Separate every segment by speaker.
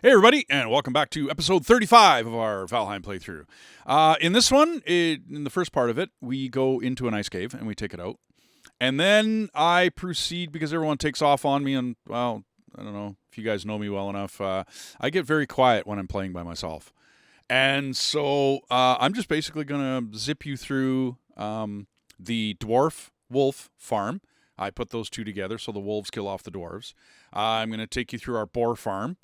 Speaker 1: Hey everybody, and welcome back to episode 35 of our Valheim playthrough. In this one, in the first part of it, we go into an ice cave and we take it out. And then I proceed, because everyone takes off on me, and, well, I don't know if you guys know me well enough, I get very quiet when I'm playing by myself. And so I'm just basically going to zip you through the Dwarf Wolf Farm. I put those two together so the wolves kill off the dwarves. I'm going to take you through our Boar Farm.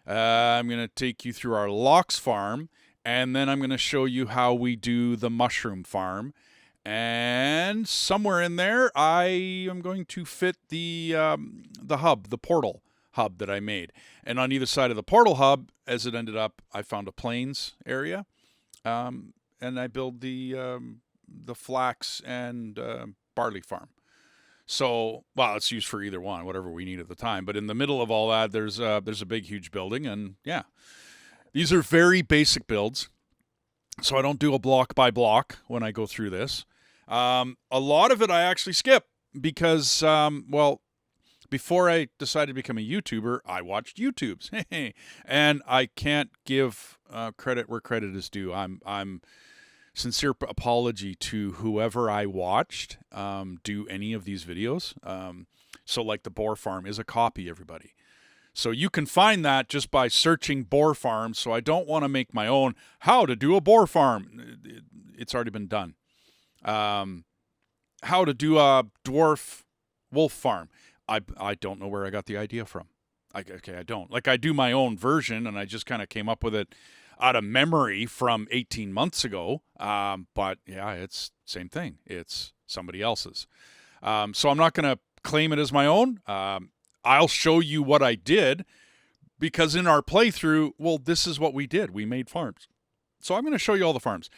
Speaker 1: I'm going to take you through our Lox Farm, and then I'm going to show you how we do the Mushroom Farm. And somewhere in there, I am going to fit the hub, the portal hub that I made. And on either side of the portal hub, as it ended up, I found a plains area, and I build the flax and barley farm. So, well, it's used for either one, whatever we need at the time. But in the middle of all that, there's a big, huge building, and yeah, these are very basic builds. So I don't do a block by block when I go through this. A lot of it I actually skip because, well, before I decided to become a YouTuber, I watched YouTubes, and I can't give credit where credit is due. I'm sincere apology to whoever I watched do any of these videos. So like the Boar Farm is a copy, everybody. So you can find that just by searching Boar Farm. So I don't want to make my own how to do a Boar Farm. It's already been done. How to do a Dwarf Wolf Farm. I don't know where I got the idea from. I don't. Like, I do my own version, and I just kind of came up with it out of memory from 18 months ago. But yeah, it's same thing. It's somebody else's. So I'm not going to claim it as my own. I'll show you what I did, because in our playthrough, well, this is what we did. We made farms. So I'm going to show you all the farms.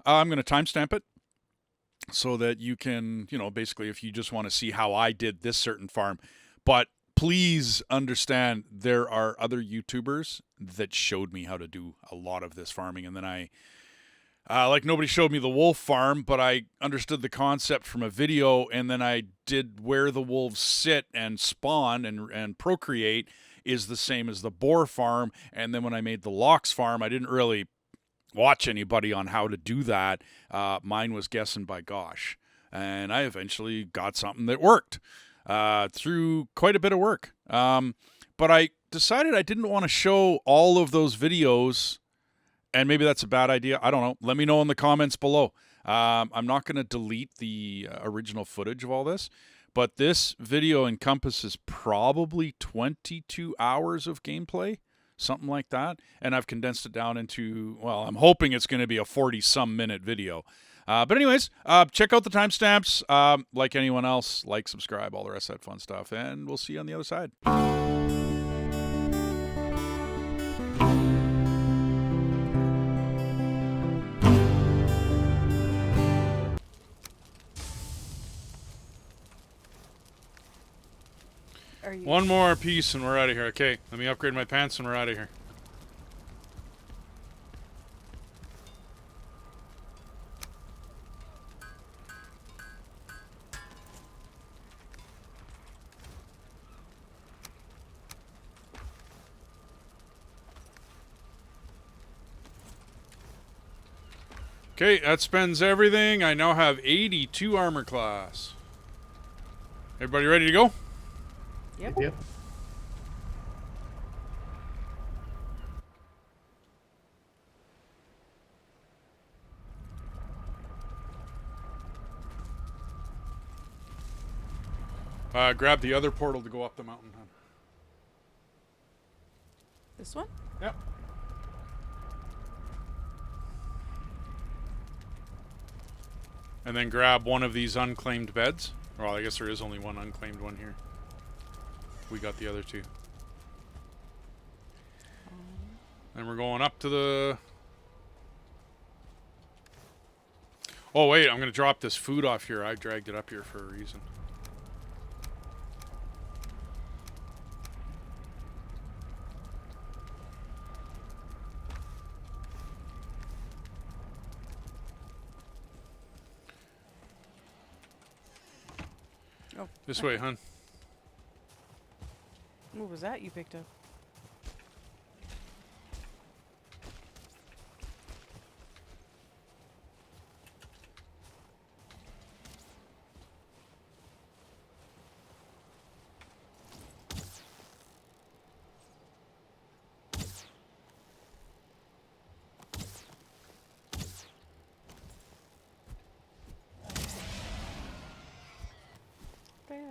Speaker 1: I'm going to timestamp it so that you can, basically, if you just want to see how I did this certain farm. But please understand, there are other YouTubers that showed me how to do a lot of this farming. And then like, nobody showed me the wolf farm, but I understood the concept from a video. And then I did where the wolves sit and spawn and procreate is the same as the boar farm. And then when I made the Lox Farm, I didn't really watch anybody on how to do that. Mine was guessing by gosh. And I eventually got something that worked. Through quite a bit of work. But I decided I didn't want to show all of those videos, and maybe that's a bad idea. I don't know. Let me know in the comments below. I'm not going to delete the original footage of all this, but this video encompasses probably 22 hours of gameplay, something like that, and I've condensed it down into, well, I'm hoping it's going to be a 40-some minute video. But anyways, check out the timestamps. Like anyone else, like, subscribe, all the rest of that fun stuff. And we'll see you on the other side. One more piece and we're out of here. Okay, let me upgrade my pants and we're out of here. Okay, that spends everything. I now have 82 armor class. Everybody ready to go?
Speaker 2: Yep.
Speaker 1: Grab the other portal to go up the mountain.
Speaker 2: This one?
Speaker 1: Yep. And then grab one of these unclaimed beds. Well, I guess there is only one unclaimed one here. We got the other two. And we're going up to the... Oh, wait, I'm going to drop this food off here. I dragged it up here for a reason.
Speaker 2: Oh.
Speaker 1: This way, hon.
Speaker 2: What was that you picked up?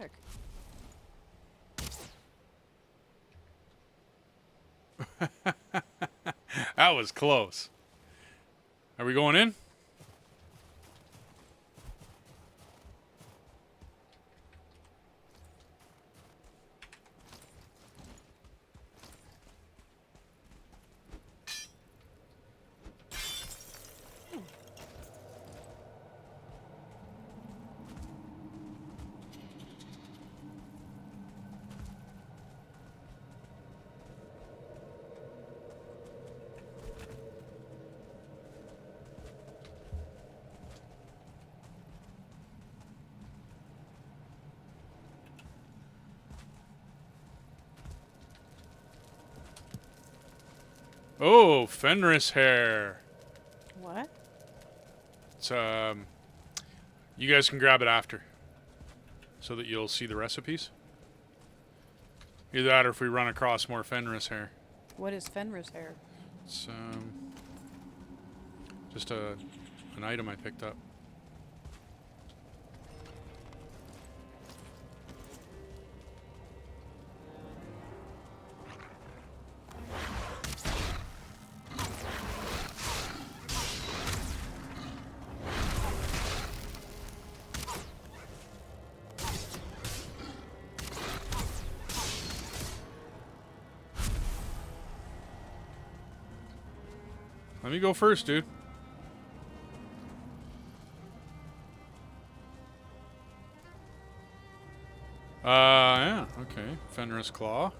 Speaker 2: heck?
Speaker 1: That was close. Are we going in? Oh, Fenris hair.
Speaker 2: What?
Speaker 1: It's you guys can grab it after, so that you'll see the recipes. Either that, or if we run across more Fenris hair.
Speaker 2: What is Fenris hair?
Speaker 1: It's just an item I picked up. Let me go first, dude. Yeah, okay. Fenris Claw.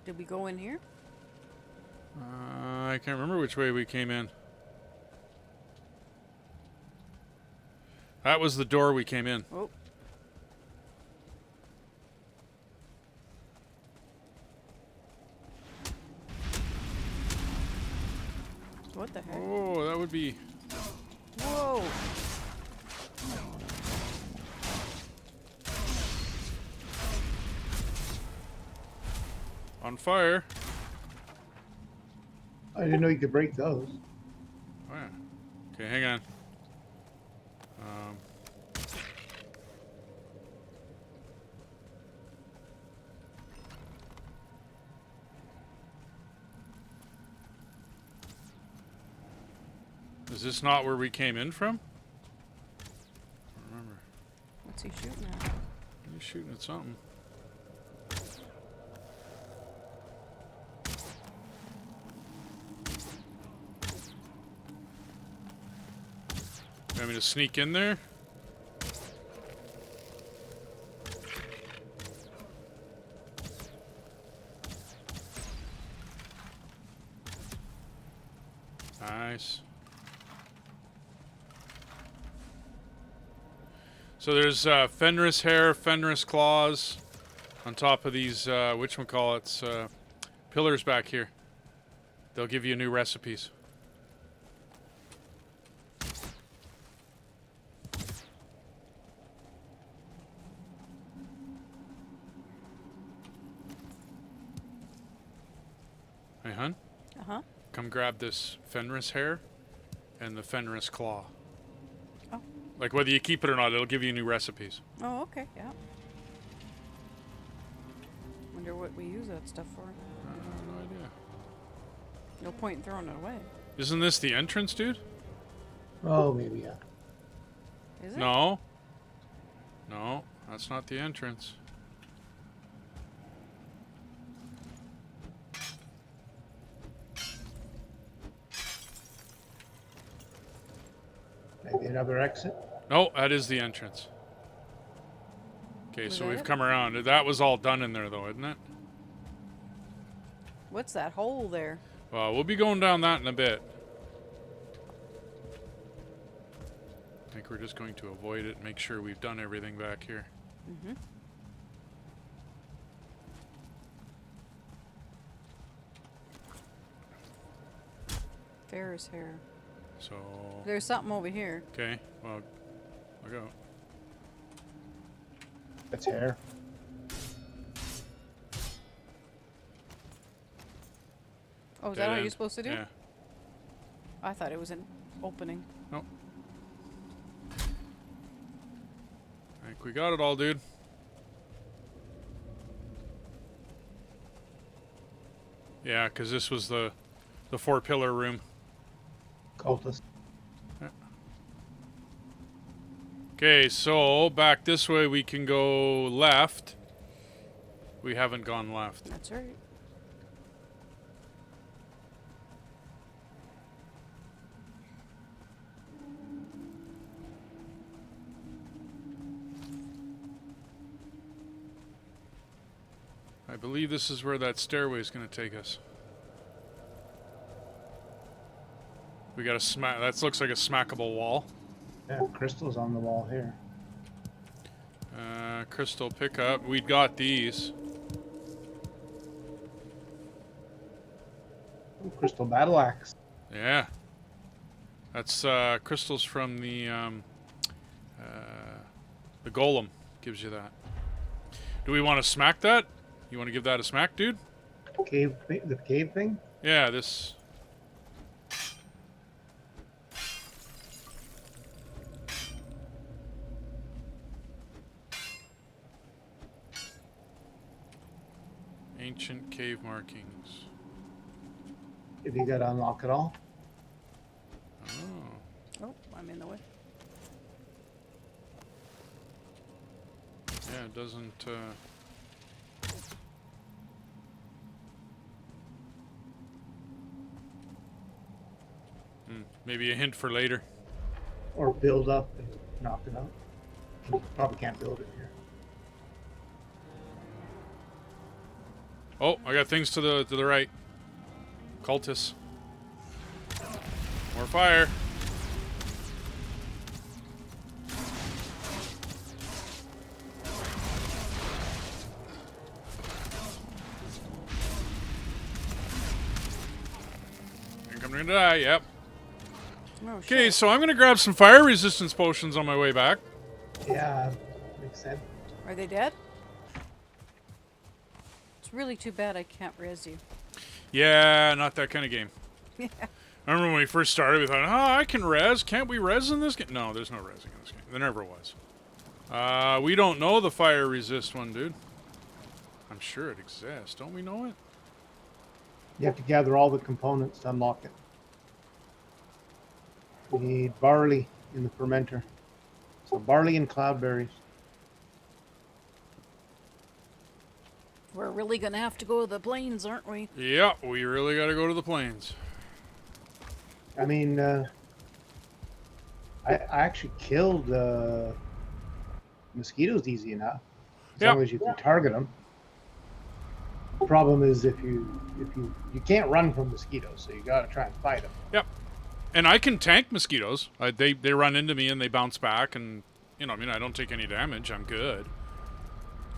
Speaker 2: Did we go in here?
Speaker 1: I can't remember which way we came in. That was the door we came in.
Speaker 2: Oh. What the heck?
Speaker 1: Oh, that would be...
Speaker 2: Whoa!
Speaker 1: on fire.
Speaker 3: I didn't know you could break those.
Speaker 1: Oh, yeah. Okay, hang on. Is this not where we came in from? I don't remember.
Speaker 2: What's he shooting at?
Speaker 1: He's shooting at something. You want me to sneak in there? Nice. So there's Fenris hair, Fenris claws on top of these, whatchamacallits, pillars back here. They'll give you new recipes. Hey, hun?
Speaker 2: Uh-huh.
Speaker 1: Come grab this Fenris hair and the Fenris claw.
Speaker 2: Oh.
Speaker 1: Like, whether you keep it or not, it'll give you new recipes.
Speaker 2: Oh, okay, yeah. Wonder what we use that stuff for.
Speaker 1: No idea.
Speaker 2: No point in throwing it away.
Speaker 1: Isn't this the entrance, dude?
Speaker 3: Oh, maybe, yeah.
Speaker 2: Is it?
Speaker 1: No. No, that's not the entrance.
Speaker 3: Maybe another exit.
Speaker 1: No, that is the entrance. Okay,
Speaker 2: Was
Speaker 1: so
Speaker 2: that
Speaker 1: we've
Speaker 2: it?
Speaker 1: come around. That was all done in there, though, isn't it?
Speaker 2: What's that hole there?
Speaker 1: Well, we'll be going down that in a bit. I think we're just going to avoid it and make sure we've done everything back here.
Speaker 2: Mm-hmm. Ferris hair.
Speaker 1: So.
Speaker 2: There's something over here.
Speaker 1: Okay. Well, look out.
Speaker 3: That's hair.
Speaker 2: Oh, is
Speaker 1: Dead
Speaker 2: that how
Speaker 1: end.
Speaker 2: you're supposed to do?
Speaker 1: Yeah.
Speaker 2: I thought it was an opening.
Speaker 1: Nope. I think we got it all, dude. Yeah, because this was the 4-pillar room.
Speaker 3: Cultist.
Speaker 1: Okay, so back this way we can go left. We haven't gone left.
Speaker 2: That's right.
Speaker 1: I believe this is where that stairway is going to take us. We got a smack. That looks like a smackable wall.
Speaker 3: Yeah, crystals on the wall here.
Speaker 1: Crystal pickup. We got these.
Speaker 3: Ooh, crystal battle axe.
Speaker 1: Yeah. That's crystals from the golem. Gives you that. Do we want to smack that? You want to give that a smack, dude?
Speaker 3: Cave, the cave thing?
Speaker 1: Yeah, this. Ancient cave markings.
Speaker 3: If you gotta unlock it all.
Speaker 1: Oh.
Speaker 2: Oh, I'm in the way.
Speaker 1: Yeah, it doesn't. Maybe a hint for later.
Speaker 3: Or build up and knock it out. You probably can't build it here.
Speaker 1: Oh, I got things to the right. Cultists. More fire. Think I'm gonna die. Yep.
Speaker 2: Oh,
Speaker 1: Okay,
Speaker 2: shit.
Speaker 1: so I'm gonna grab some fire resistance potions on my way back.
Speaker 3: Yeah, makes sense.
Speaker 2: Are they dead? It's really too bad I can't res you.
Speaker 1: Yeah, not that kind of game.
Speaker 2: Yeah.
Speaker 1: I remember when we first started, we thought, oh, I can res. Can't we res in this game? No, there's no resing in this game. There never was. We don't know the fire resist one, dude. I'm sure it exists. Don't we know it?
Speaker 3: You have to gather all the components to unlock it. We need barley in the fermenter. So barley and cloudberries.
Speaker 2: We're really gonna have to go to the plains, aren't we?
Speaker 1: Yeah, we really got to go to the plains.
Speaker 3: I mean, I actually killed mosquitoes easy enough, as
Speaker 1: Yep.
Speaker 3: long as you can target them. The problem is if you can't run from mosquitoes, so you got to try and fight them.
Speaker 1: Yep. And I can tank mosquitoes. They run into me and they bounce back, and I mean, I don't take any damage. I'm good.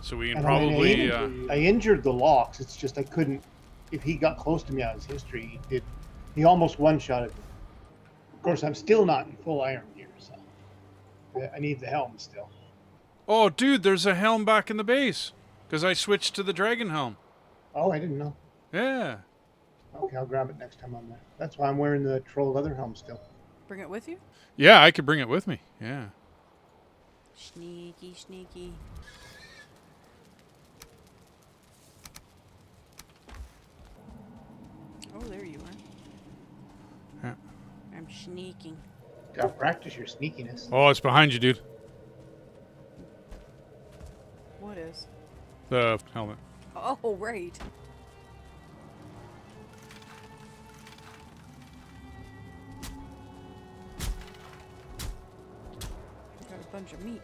Speaker 1: So we can
Speaker 3: And I mean,
Speaker 1: probably.
Speaker 3: I injured the Lox. It's just I couldn't. If he got close to me on his history, he almost one-shotted me. Of course, I'm still not in full iron gear, so I need the helm still.
Speaker 1: Oh, dude, there's a helm back in the base because I switched to the dragon helm.
Speaker 3: Oh, I didn't know.
Speaker 1: Yeah.
Speaker 3: Okay, I'll grab it next time I'm there. That's why I'm wearing the troll leather helm still.
Speaker 2: Bring it with you?
Speaker 1: Yeah, I could bring it with me. Yeah.
Speaker 2: Sneaky, sneaky. Oh, there you are.
Speaker 1: Yeah.
Speaker 2: I'm sneaking.
Speaker 3: Gotta practice your sneakiness.
Speaker 1: Oh, it's behind you, dude.
Speaker 2: What is?
Speaker 1: The helmet.
Speaker 2: Oh, right. Got a bunch of meat.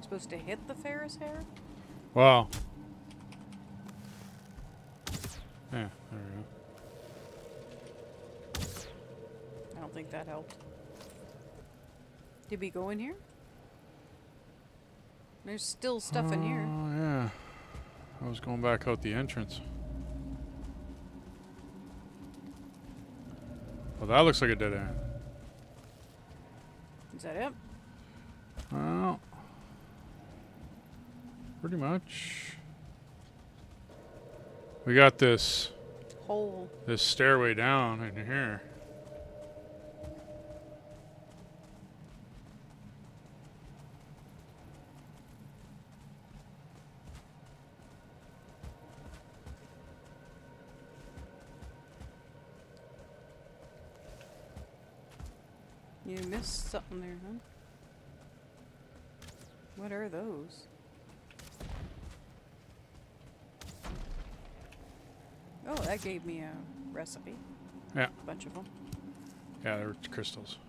Speaker 2: Supposed to hit the Ferris hair?
Speaker 4: Wow. Yeah, there we go.
Speaker 2: I don't think that helped. Did we go in here? There's still stuff in here.
Speaker 4: Oh, yeah. I was going back out the entrance. Well, that looks like a dead end.
Speaker 2: Is that it?
Speaker 4: Well, pretty much. We got this
Speaker 2: Hole.
Speaker 4: stairway down in here.
Speaker 2: You missed something there, huh? What are those? Oh, that gave me a recipe.
Speaker 4: Yeah.
Speaker 2: A bunch of them.
Speaker 4: Yeah, they're crystals.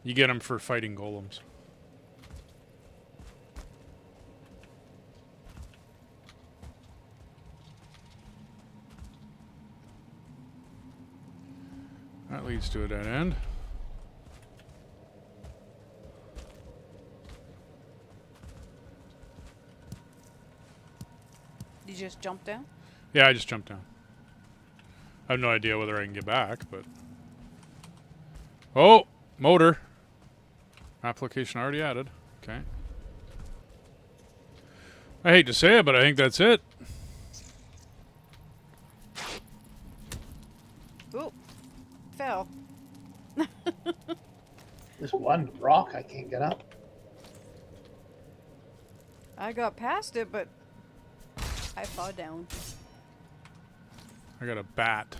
Speaker 4: You get them for fighting golems. That leads to a dead end.
Speaker 2: You just jump down?
Speaker 4: Yeah, I just jumped down. I have no idea whether I can get back, but... Oh! Motor. Application already added. Okay. I hate to say it, but I think that's it.
Speaker 2: Ooh. Fell.
Speaker 3: This one rock I can't get up.
Speaker 2: I got past it, but I fell down.
Speaker 4: I got a bat.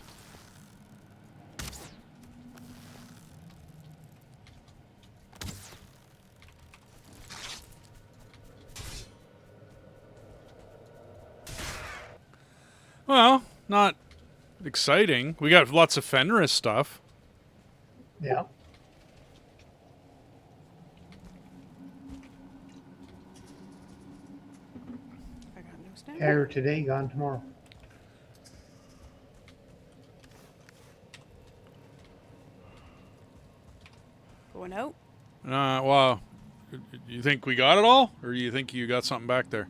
Speaker 4: Well, not exciting. We got lots of Fenris stuff.
Speaker 3: Yeah.
Speaker 2: I got no stamina.
Speaker 3: Error today, gone tomorrow.
Speaker 2: Going out?
Speaker 4: Well, you think we got it all? Or you think you got something back there?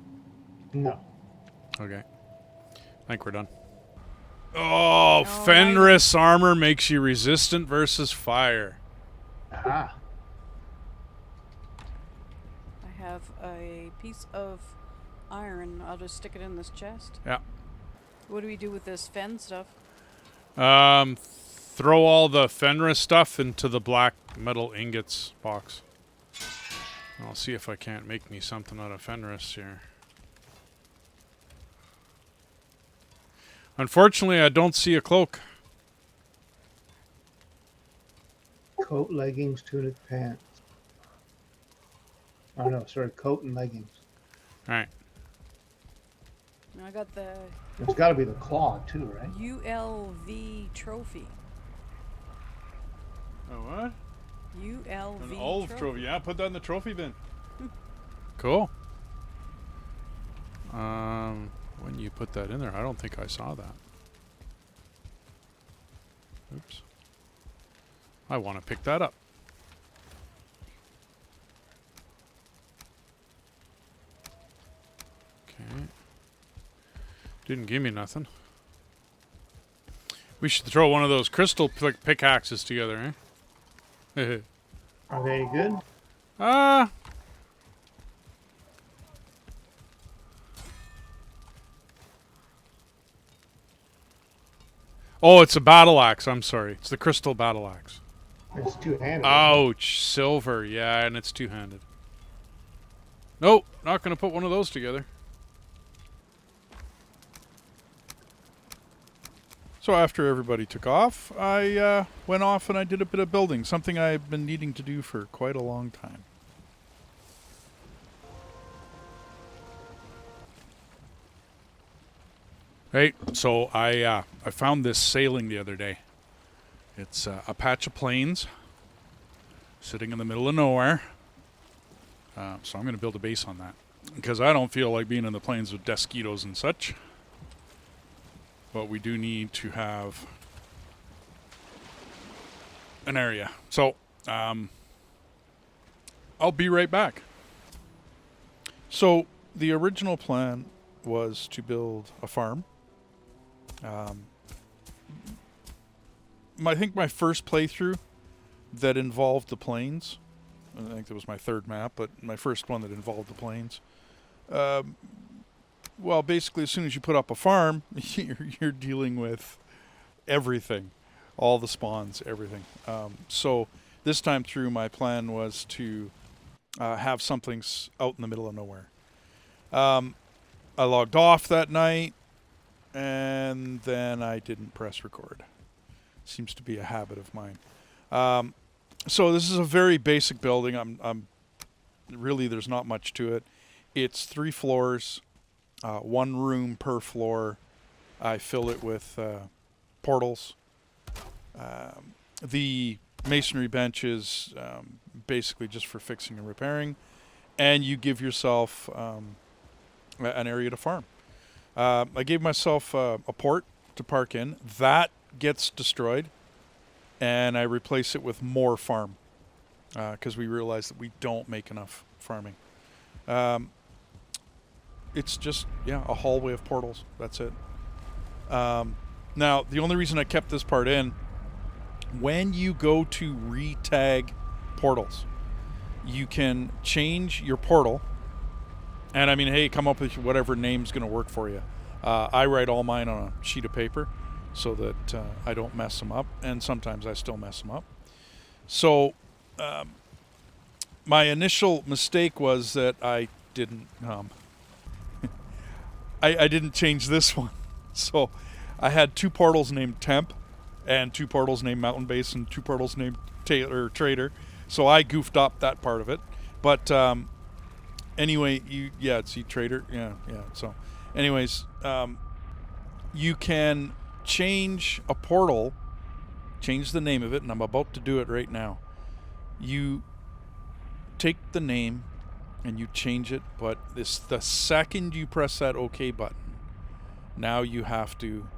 Speaker 3: No.
Speaker 4: Okay. I think we're done. Oh,
Speaker 2: Oh,
Speaker 4: Fenris armor makes you resistant versus fire.
Speaker 3: Aha.
Speaker 2: I have a piece of iron. I'll just stick it in this chest.
Speaker 4: Yeah.
Speaker 2: What do we do with this fen stuff?
Speaker 4: Throw all the Fenris stuff into the black metal ingots box. I'll see if I can't make me something out of Fenris here. Unfortunately, I don't see a cloak.
Speaker 3: Coat, leggings, tunic, pants. Oh no, sorry, coat and leggings.
Speaker 4: All right.
Speaker 2: I got the
Speaker 3: It's got to be the claw too, right?
Speaker 2: ULV trophy.
Speaker 4: Oh, what?
Speaker 2: ULV
Speaker 4: An olive
Speaker 2: trophy.
Speaker 4: trophy. Yeah, put that in the trophy bin. Cool. When you put that in there, I don't think I saw that. Oops. I want to pick that up. Okay. Didn't give me nothing. We should throw one of those crystal pickaxes together, eh?
Speaker 3: Are they any good?
Speaker 4: Oh, it's a battle axe. I'm sorry. It's the crystal battle axe.
Speaker 3: It's two-handed.
Speaker 4: Ouch. Silver. Yeah, and it's two-handed. Nope. Not going to put one of those together.
Speaker 1: So after everybody took off, I went off and I did a bit of building, something I've been needing to do for quite a long time. Right, so I found this sailing the other day. It's a patch of plains sitting in the middle of nowhere. So I'm going to build a base on that. because I don't feel like being in the plains with desquitos and such. But we do need to have an area. So, I'll be right back. So, the original plan was to build a farm. I think my first playthrough that involved the plains, I think that was my third map, but my first one that involved the plains. Well, basically, as soon as you put up a farm, you're dealing with everything, all the spawns, everything. So this time through, my plan was to have something out in the middle of nowhere. I logged off that night, and then I didn't press record. Seems to be a habit of mine. So this is a very basic building. I'm really, there's not much to it. It's 3 floors, 1 room per floor. I fill it with portals. The masonry bench is basically just for fixing and repairing, and you give yourself an area to farm. I gave myself a port to park in. That gets destroyed, and I replace it with more farm because we realize that we don't make enough farming. It's just, a hallway of portals. That's it. Now, the only reason I kept this part in, when you go to re-tag portals, you can change your portal. And I mean, hey, come up with whatever name's going to work for you. I write all mine on a sheet of paper so that I don't mess them up. And sometimes I still mess them up. So my initial mistake was that I didn't... I didn't change this one. So I had 2 portals named Temp and 2 portals named Mountain Base and 2 portals named Trader. So I goofed up that part of it. But anyway, see Trader. Yeah. So anyways, you can change a portal, change the name of it, and I'm about to do it right now. You take the name and you change it, but the second you press that OK button, now you have to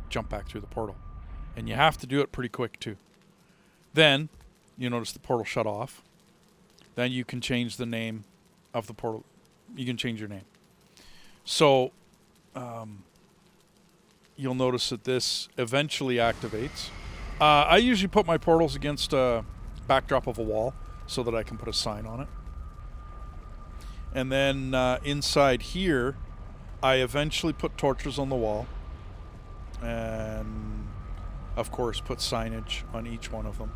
Speaker 1: jump back through the portal. And you have to do it pretty quick too. Then you notice the portal shut off. Then you can change the name of the portal. You can change your name. So you'll notice that this eventually activates. I usually put my portals against a backdrop of a wall so that I can put a sign on it. And then inside here, I eventually put torches on the wall. And, of course, put signage on each one of them.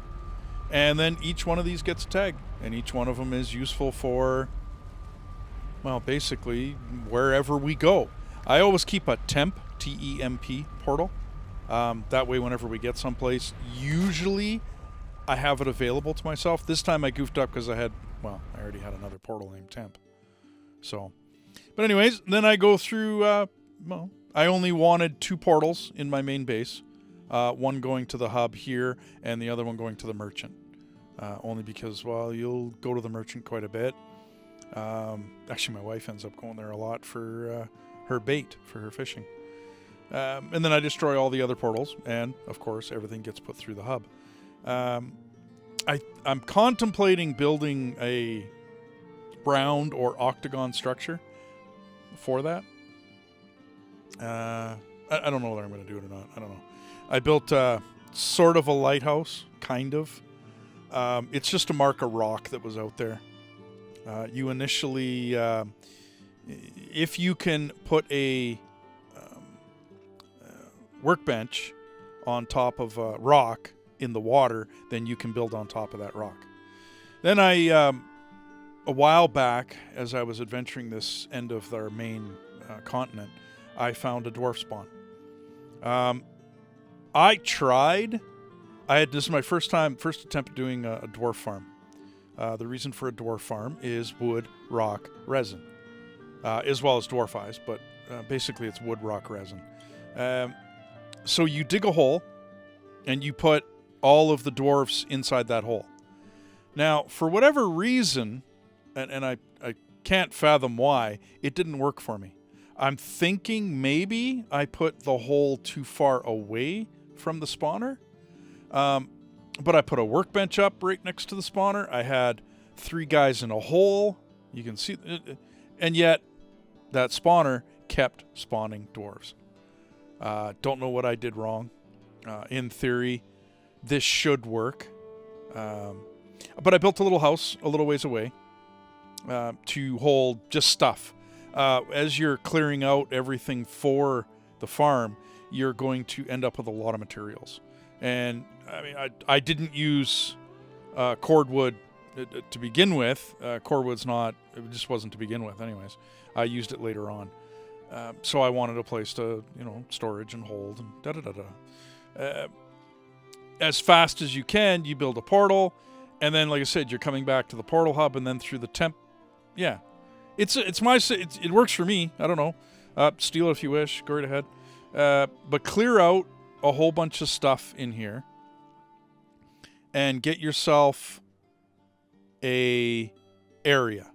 Speaker 1: And then each one of these gets a tag. And each one of them is useful for, well, basically, wherever we go. I always keep a temp, T-E-M-P, portal. That way, whenever we get someplace, usually I have it available to myself. This time I goofed up because I already had another portal named temp. So, but anyways, then I go through, I only wanted 2 portals in my main base. One going to the hub here and the other one going to the merchant. Only because, you'll go to the merchant quite a bit. Actually, my wife ends up going there a lot for her bait, for her fishing. And then I destroy all the other portals, and, of course, everything gets put through the hub. I'm contemplating building a round or octagon structure for that. I don't know whether I'm going to do it or not. I don't know. I built sort of a lighthouse, kind of. It's just to mark a rock that was out there. You initially, if you can put a workbench on top of a rock in the water, then you can build on top of that rock. Then a while back, as I was adventuring this end of our main continent, I found a dwarf spawn. This is my first attempt at doing a dwarf farm. The reason for a dwarf farm is wood, rock, resin, as well as dwarf eyes, but basically it's wood, rock, resin. So you dig a hole, and you put all of the dwarfs inside that hole. Now, for whatever reason, and I can't fathom why it didn't work for me. I'm thinking maybe I put the hole too far away from the spawner. But I put a workbench up right next to the spawner. I had 3 guys in a hole. You can see, and yet that spawner kept spawning dwarves. Don't know what I did wrong. In theory, this should work. But I built a little house a little ways away to hold just stuff. As you're clearing out everything for the farm, you're going to end up with a lot of materials. And I mean, I didn't use cordwood to begin with. Cordwood's not, it just wasn't to begin with anyways. I used it later on. So I wanted a place to, storage and hold and da-da-da-da. As fast as you can, you build a portal. And then, like I said, you're coming back to the portal hub and then through the temp. Yeah. It works for me. I don't know. Steal it if you wish. Go right ahead. But clear out a whole bunch of stuff in here and get yourself a area.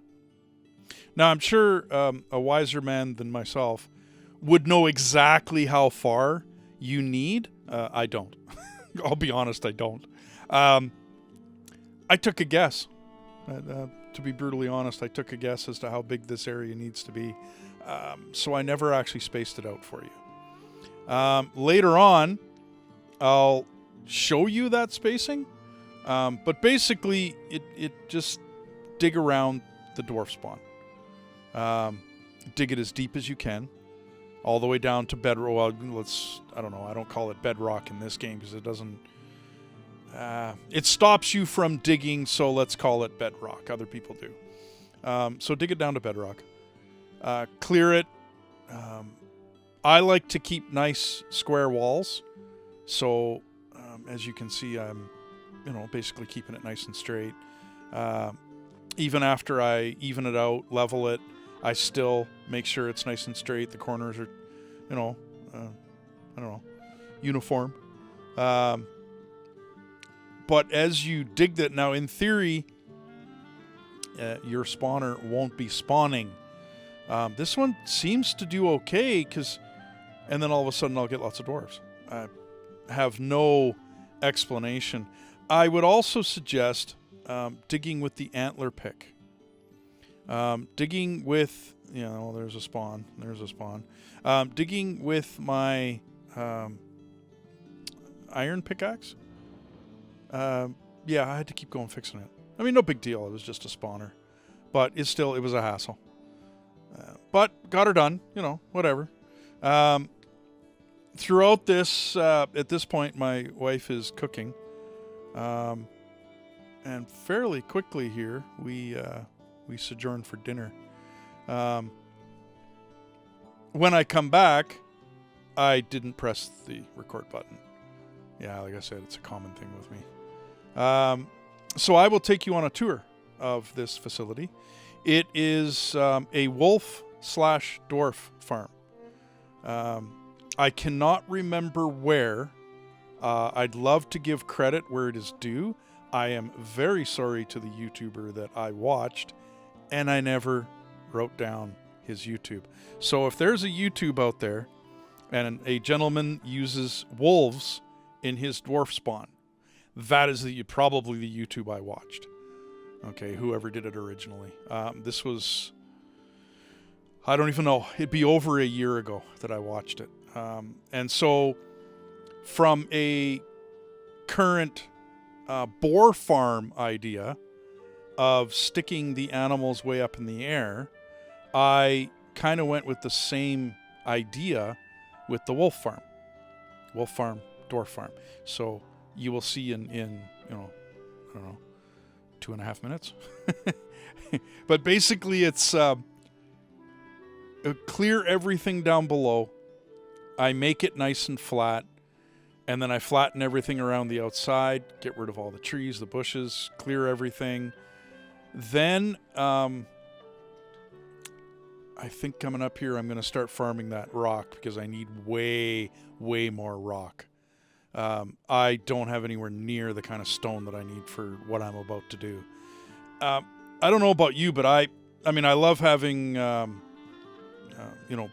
Speaker 1: Now, I'm sure a wiser man than myself would know exactly how far you need. I don't. I'll be honest, I don't. I took a guess. To be brutally honest, I took a guess as to how big this area needs to be. So I never actually spaced it out for you. Later on, I'll show you that spacing. But basically, it just dig around the dwarf spawn. Dig it as deep as you can. All the way down to bedrock. Well, I don't know. I don't call it bedrock in this game because it doesn't... it stops you from digging, so let's call it bedrock. Other people do. So dig it down to bedrock. Clear it. I like to keep nice square walls. So, as you can see, I'm, basically keeping it nice and straight. Even after I even it out, level it, I still make sure it's nice and straight. The corners are, I don't know, uniform. But as you dig that, now in theory, your spawner won't be spawning. This one seems to do okay, and then all of a sudden I'll get lots of dwarves. I have no explanation. I would also suggest digging with the antler pick. Digging with, there's a spawn. Digging with my iron pickaxe. Yeah, I had to keep going fixing it. I mean, no big deal. It was just a spawner. But it was a hassle. But got her done, whatever. Throughout this, at this point, my wife is cooking. And fairly quickly here, we sojourn for dinner. When I come back, I didn't press the record button. Yeah, like I said, it's a common thing with me. So I will take you on a tour of this facility. It is a wolf/dwarf farm. I cannot remember where. I'd love to give credit where it is due. I am very sorry to the YouTuber that I watched, and I never wrote down his YouTube. So if there's a YouTube out there, and a gentleman uses wolves in his dwarf spawn, that is probably the YouTube I watched. Okay, whoever did it originally. This was, I don't even know, it'd be over a year ago that I watched it. And so from a current Boar Farm idea of sticking the animals way up in the air, I kind of went with the same idea with the Wolf Farm. Wolf Farm, Dwarf Farm. So you will see in I don't know, 2.5 minutes. But basically it's clear everything down below. I make it nice and flat. And then I flatten everything around the outside, get rid of all the trees, the bushes, clear everything. Then I think coming up here, I'm going to start farming that rock because I need way, way more rock. I don't have anywhere near the kind of stone that I need for what I'm about to do. I don't know about you, but I mean, I love having,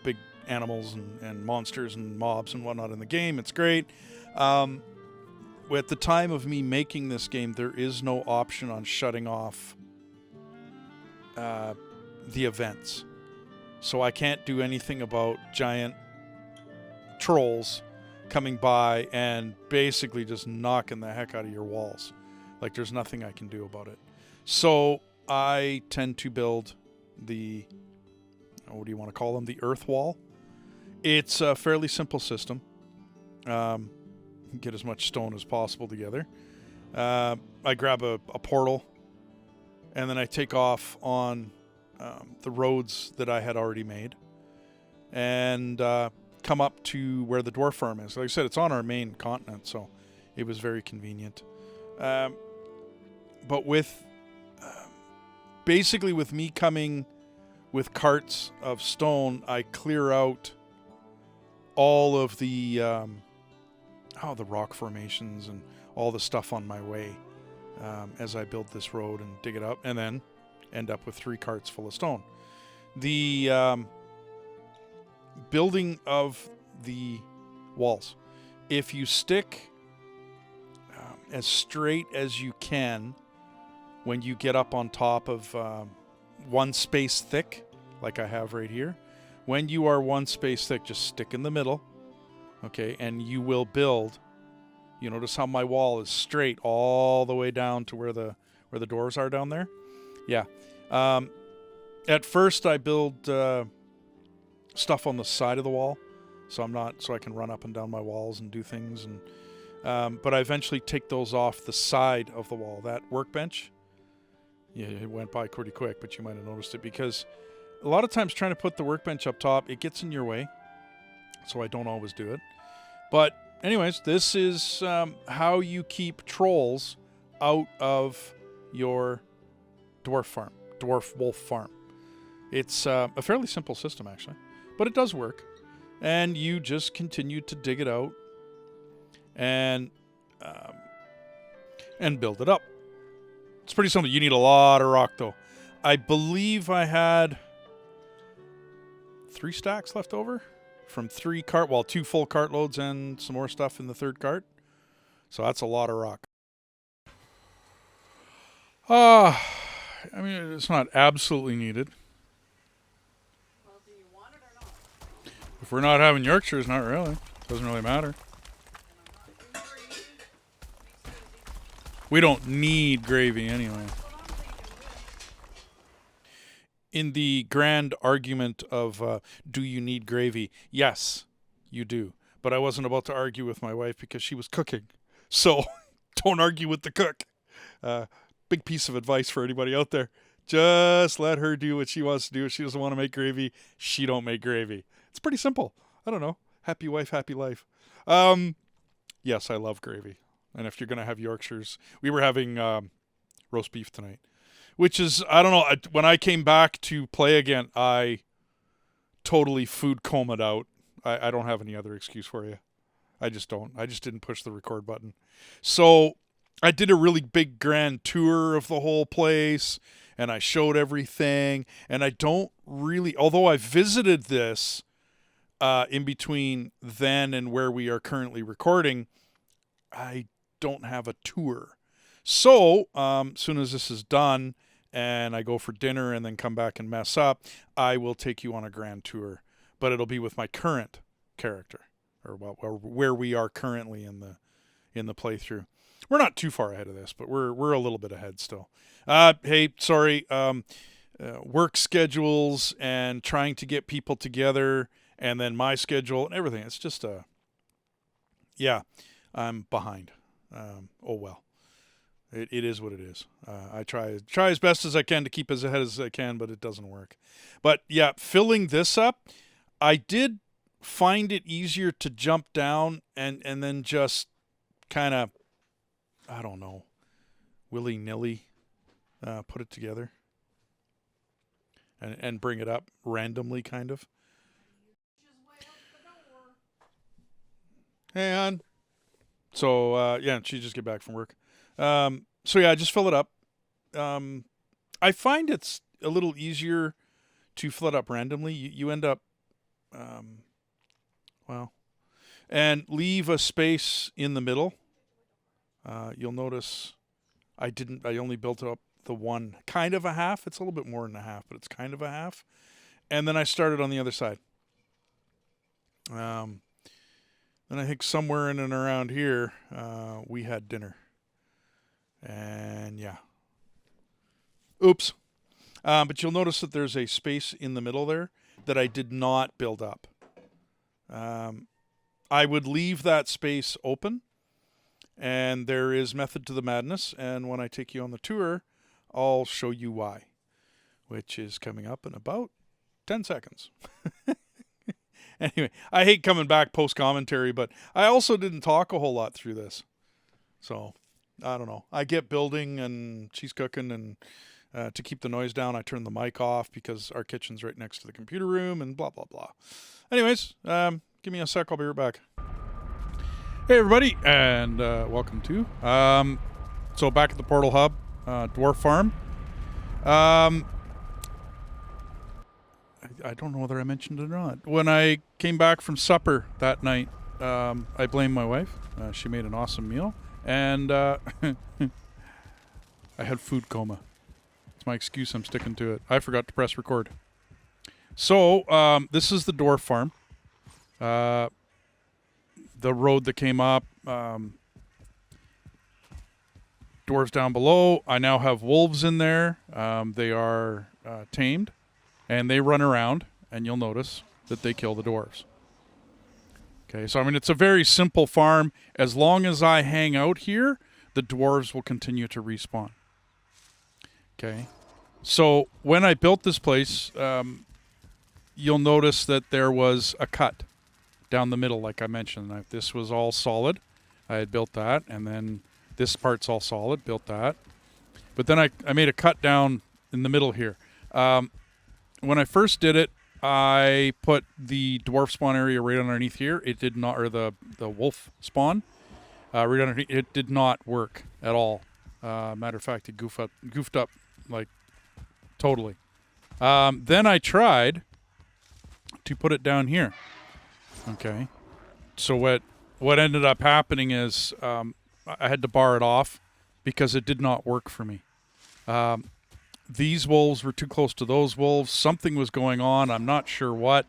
Speaker 1: big animals and monsters and mobs and whatnot in the game. It's great. At the time of me making this game, there is no option on shutting off the events. So I can't do anything about giant trolls coming by and basically just knocking the heck out of your walls. Like, there's nothing I can do about it. So I tend to build the, what do you want to call them? The earth wall. It's a fairly simple system. Get as much stone as possible together. I grab a portal, and then I take off on the roads that I had already made, and come up to where the Dwarf Farm is. Like I said, it's on our main continent, so it was very convenient. But with basically with me coming with carts of stone, I clear out all of the rock formations and all the stuff on my way as I build this road and dig it up, and then end up with 3 carts full of stone. The building of the walls. If you stick as straight as you can when you get up on top of 1 space thick, like I have right here, when you are 1 space thick, just stick in the middle, okay, and you will build. You notice how my wall is straight all the way down to where the doors are down there? Yeah. At first I build stuff on the side of the wall, so I can run up and down my walls and do things, and but I eventually take those off the side of the wall. That workbench, yeah, it went by pretty quick, but you might have noticed it, because a lot of times trying to put the workbench up top, it gets in your way, so I don't always do it. But anyways, this is how you keep trolls out of your Dwarf Wolf Farm. It's a fairly simple system, actually, but it does work. And you just continue to dig it out and build it up. It's pretty simple. You need a lot of rock, though. I believe I had 3 stacks left over from 2 full cartloads and some more stuff in the 3rd cart. So that's a lot of rock. I mean, it's not absolutely needed.
Speaker 2: Well, do you want it or not?
Speaker 1: If we're not having Yorkshires, not really. Doesn't really matter. We don't need gravy anyway. In the grand argument of do you need gravy? Yes, you do. But I wasn't about to argue with my wife because she was cooking. So don't argue with the cook. Big piece of advice for anybody out there. Just let her do what she wants to do. If she doesn't want to make gravy, she don't make gravy. It's pretty simple. I don't know. Happy wife, happy life. Yes, I love gravy. And if you're going to have Yorkshires, we were having roast beef tonight, which is, I don't know, when I came back to play again, I totally food comed out. I don't have any other excuse for you. I just don't. I just didn't push the record button. So I did a really big grand tour of the whole place, and I showed everything, and I don't really, although I visited this in between then and where we are currently recording, I don't have a tour. So, soon as this is done and I go for dinner and then come back and mess up, I will take you on a grand tour, but it'll be with my current character, or where we are currently in the playthrough. We're not too far ahead of this, but we're a little bit ahead still. Hey, sorry, work schedules and trying to get people together, and then my schedule and everything. It's just yeah, I'm behind. Oh well, it is what it is. I try as best as I can to keep as ahead as I can, but it doesn't work. But yeah, filling this up, I did find it easier to jump down and then just kind of, I don't know, willy-nilly put it together and bring it up randomly, kind of. Hey, hon. So, yeah, she just get back from work. So, yeah, I just fill it up. I find it's a little easier to flood up randomly. You end up, well, and leave a space in the middle. You'll notice I only built up the one, kind of a half. It's a little bit more than a half, but it's kind of a half. And then I started on the other side. Then I think somewhere in and around here, we had dinner. And yeah. Oops. But you'll notice that there's a space in the middle there that I did not build up. I would leave that space open, and there is method to the madness, and when I take you on the tour, I'll show you why, which is coming up in about 10 seconds. Anyway, I hate coming back post-commentary, but I also didn't talk a whole lot through this. So, I don't know. I get building and cheese cooking, and to keep the noise down, I turn the mic off because our kitchen's right next to the computer room and blah, blah, blah. Anyways, give me a sec. I'll be right back. Hey, everybody, and welcome to. So back at the Portal Hub, Dwarf Farm. I don't know whether I mentioned it or not. When I came back from supper that night, I blamed my wife. She made an awesome meal, and I had food coma. It's my excuse. I'm sticking to it. I forgot to press record. So this is the Dwarf Farm. The road that came up, dwarves down below. I now have wolves in there. They are tamed, and they run around, and you'll notice that they kill the dwarves. Okay, so I mean, it's a very simple farm. As long as I hang out here, the dwarves will continue to respawn. Okay, so when I built this place, you'll notice that there was a cut down the middle, like I mentioned. This was all solid. I had built that, and then this part's all solid, built that. But then I made a cut down in the middle here. When I first did it, I put the dwarf spawn area right underneath here. It did not, or the wolf spawn, right underneath. It did not work at all. Matter of fact, it goofed up like totally. Then I tried to put it down here. Okay, so what ended up happening is I had to bar it off because it did not work for me. These wolves were too close to those wolves. Something was going on. I'm not sure what.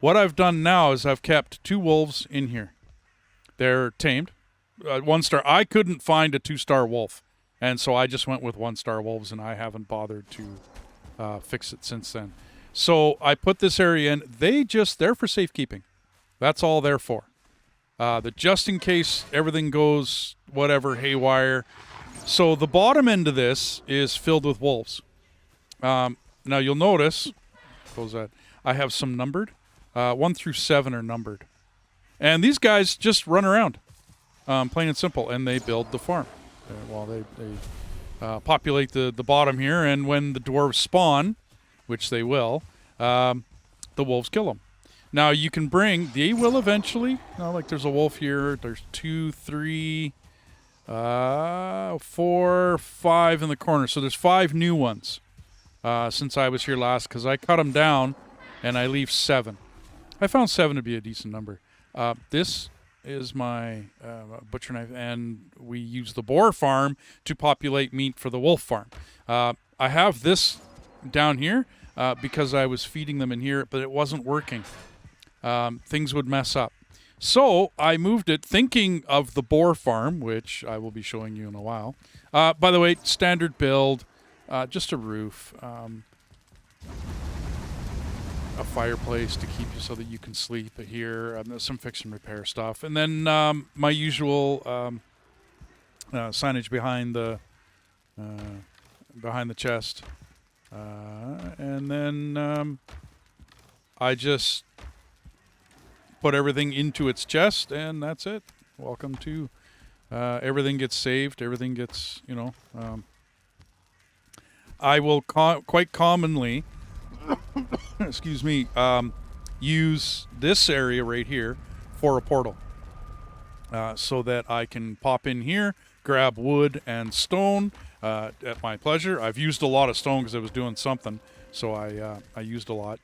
Speaker 1: What I've done now is I've kept 2 wolves in here. They're tamed. 1-star. I couldn't find a 2-star wolf, and so I just went with 1-star wolves, and I haven't bothered to fix it since then. So I put this area in. They're for safekeeping. That's all they're for. Just in case everything goes whatever haywire. So the bottom end of this is filled with wolves. Now you'll notice, I have some numbered. 1 through 7 are numbered. And these guys just run around, plain and simple, and they build the farm. They populate the bottom here, and when the dwarves spawn, which they will, the wolves kill them. Now you can they will eventually, like there's a wolf here, there's 2, 3, 4, 5 in the corner. So there's 5 new ones since I was here last, because I cut them down and I leave 7. I found 7 to be a decent number. This is my butcher knife, and we use the Boar Farm to populate meat for the wolf farm. I have this down here because I was feeding them in here, but it wasn't working. Things would mess up. So I moved it thinking of the Boar Farm, which I will be showing you in a while. By the way, standard build, just a roof, a fireplace to keep you so that you can sleep here, some fix and repair stuff, and then my usual signage behind the chest, and then I just put everything into its chest, and that's it. Welcome to everything gets saved, everything gets, I will quite commonly excuse me, use this area right here for a portal, so that I can pop in here, grab wood and stone at my pleasure. I've used a lot of stone because I was doing something, so I used a lot.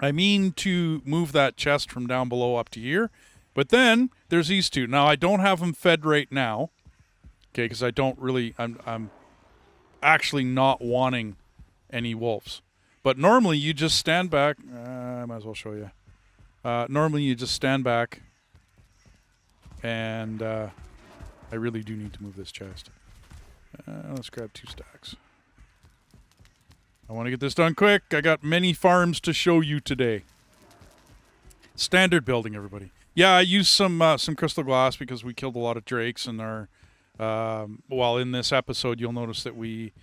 Speaker 1: I mean to move that chest from down below up to here, but then there's these two. Now I don't have them fed right now, okay, because I don't really. I'm actually not wanting any wolves. But normally you just stand back. I might as well show you. Normally you just stand back, and I really do need to move this chest. Let's grab 2 stacks. I want to get this done quick. I got many farms to show you today. Standard building, everybody. Yeah, I used some crystal glass because we killed a lot of drakes in our... well, in this episode, you'll notice that we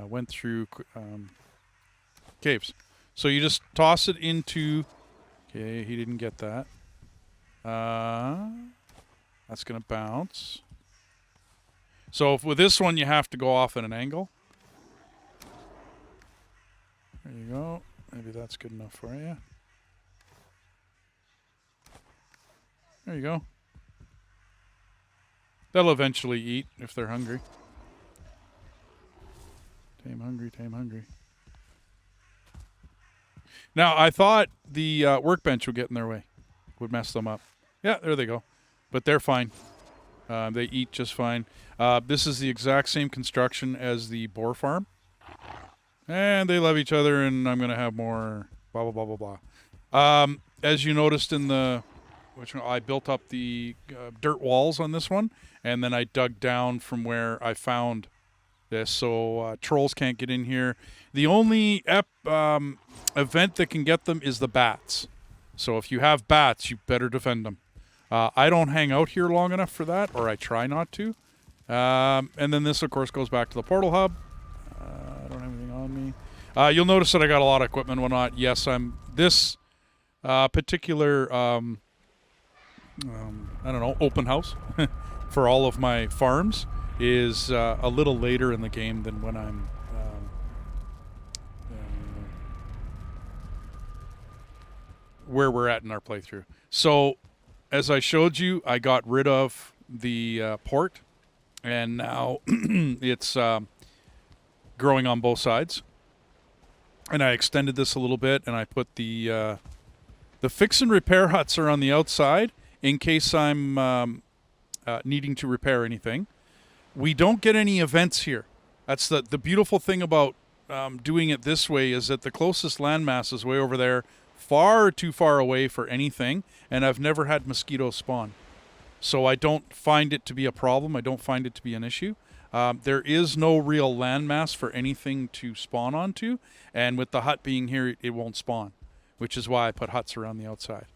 Speaker 1: went through caves. So you just toss it into... Okay, he didn't get that. That's going to bounce. So with this one, you have to go off at an angle. There you go. Maybe that's good enough for you. There you go. They'll eventually eat if they're hungry. Tame hungry, tame hungry. Now, I thought the workbench would get in their way. Would mess them up. Yeah, there they go. But they're fine. They eat just fine. This is the exact same construction as the Boar Farm. And they love each other, and I'm going to have more blah, blah, blah, blah, blah. As you noticed in the... Which one, I built up the dirt walls on this one, and then I dug down from where I found this, so trolls can't get in here. The only event that can get them is the bats. So if you have bats, you better defend them. I don't hang out here long enough for that, or I try not to. And then this, of course, goes back to the portal hub. I don't have anything on me. You'll notice that I got a lot of equipment and whatnot. Yes, this particular... I don't know, open house for all of my farms is a little later in the game than when I'm where we're at in our playthrough. So, as I showed you, I got rid of the port, and now it's growing on both sides. And I extended this a little bit, and I put the fix and repair huts are on the outside, in case I'm needing to repair anything. We don't get any events here. That's the beautiful thing about doing it this way, is that the closest landmass is way over there, far too far away for anything, and I've never had mosquitoes spawn. So I don't find it to be a problem. I don't find it to be an issue. There is no real landmass for anything to spawn onto, and with the hut being here, it won't spawn, which is why I put huts around the outside.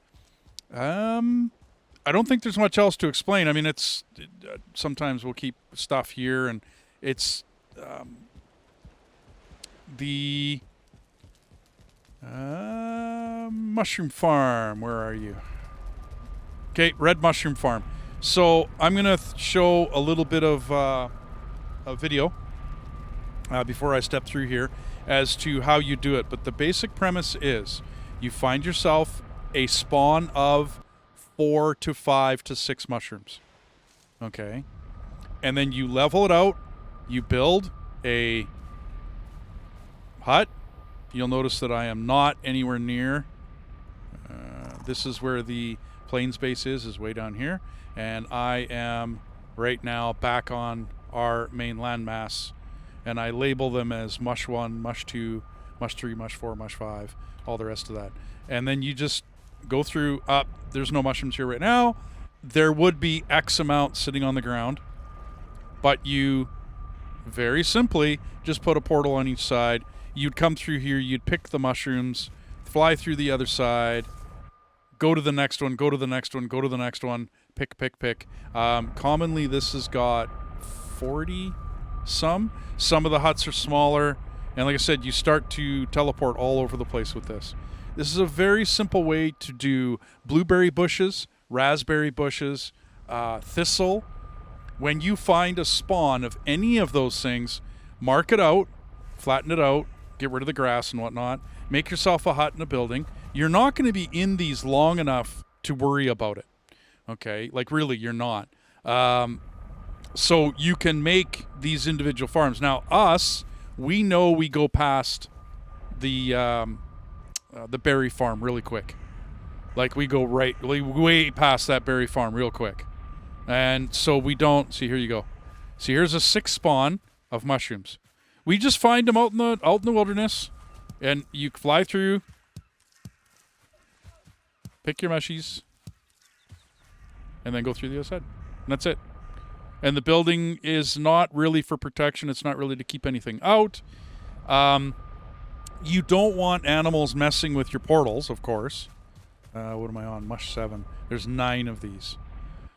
Speaker 1: I don't think there's much else to explain. I mean, sometimes we'll keep stuff here, and it's the mushroom farm. Where are you? Okay, red mushroom farm. So I'm going to show a little bit of a video before I step through here as to how you do it. But the basic premise is you find yourself a spawn of 4 to 5 to 6 mushrooms. Okay. And then you level it out. You build a hut. You'll notice that I am not anywhere near. This is where the plains base is way down here. And I am right now back on our main landmass. And I label them as mush 1, mush 2, mush 3, mush 4, mush 5, all the rest of that. And then you just go through up. There's no mushrooms here right now. There would be X amount sitting on the ground, but you very simply just put a portal on each side. You'd come through here, you'd pick the mushrooms, fly through the other side, go to the next one, go to the next one, go to the next one, pick. Commonly this has got 40 some of the huts are smaller, and like I said, you start to teleport all over the place with this. This is a very simple way to do blueberry bushes, raspberry bushes, thistle. When you find a spawn of any of those things, mark it out, flatten it out, get rid of the grass and whatnot, make yourself a hut and a building. You're not going to be in these long enough to worry about it. Okay? Like, really, you're not. So you can make these individual farms. Now, we know we go past the berry farm really quick. Like we go way past that berry farm real quick. And so we don't, see, here you go. See, here's a 6 spawn of mushrooms. We just find them out in the wilderness, and you fly through, pick your mushies, and then go through the other side. And that's it. And the building is not really for protection. It's not really to keep anything out. You don't want animals messing with your portals, of course. What am I on? Mush 7. There's 9 of these.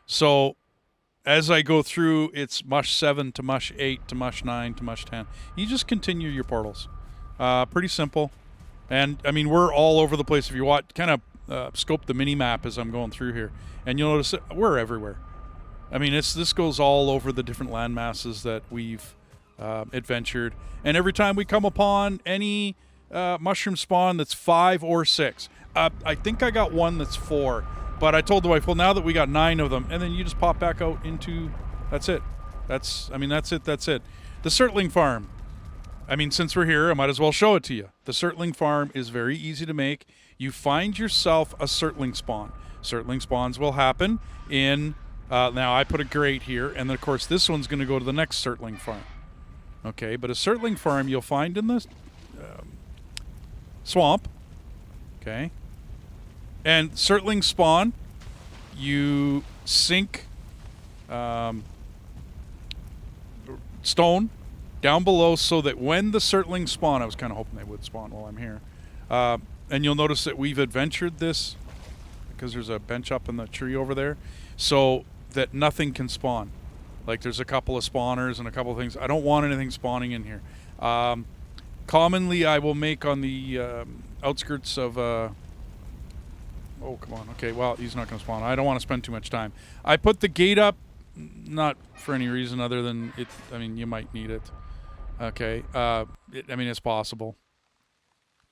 Speaker 1: So as I go through, it's Mush 7 to Mush 8 to Mush 9 to Mush 10. You just continue your portals. Pretty simple. And, I mean, we're all over the place. If you watch, kind of scope the mini-map as I'm going through here. And you'll notice that we're everywhere. I mean, this goes all over the different land masses that we've adventured. And every time we come upon any mushroom spawn that's 5 or 6. I think I got one that's 4. But I told the wife, well, now that we got 9 of them, and then you just pop back out into, that's it. That's it. The Surtling Farm. I mean, since we're here, I might as well show it to you. The Surtling Farm is very easy to make. You find yourself a Surtling spawn. Surtling spawns will happen in, now I put a grate here, and then, of course, this one's going to go to the next Surtling Farm. Okay, but a Surtling Farm you'll find in the swamp. Okay. And Surtling spawn, you sink stone down below so that when the Surtling spawn, I was kind of hoping they would spawn while I'm here, and you'll notice that we've adventured this because there's a bench up in the tree over there, so that nothing can spawn. Like there's a couple of spawners and a couple of things. I don't want anything spawning in here. Commonly, I will make on the outskirts of... oh, come on. Okay, well, he's not going to spawn. I don't want to spend too much time. I put the gate up, not for any reason other than it. I mean, you might need it. Okay. I mean, it's possible.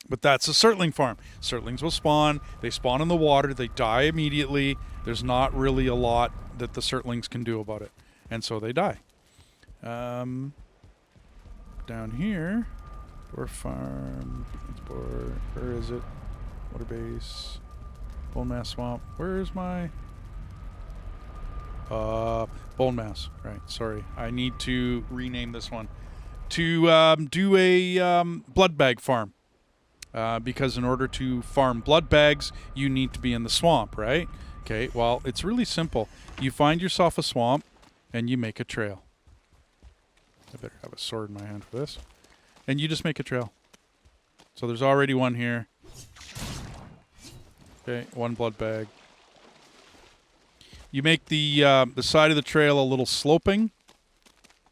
Speaker 1: But that's a Surtling farm. Surtlings will spawn. They spawn in the water. They die immediately. There's not really a lot that the Surtlings can do about it. And so they die. Down here, Dwarf Farm. Where is it? Water base. Bone Mass Swamp. Where is my... Bone Mass. Right, sorry. I need to rename this one. To do a Bloodbag farm. Because in order to farm Bloodbags, you need to be in the swamp, right? Okay, well, it's really simple. You find yourself a swamp, and you make a trail. I better have a sword in my hand for this. And you just make a trail. So there's already one here. Okay, 1 Bloodbag. You make the side of the trail a little sloping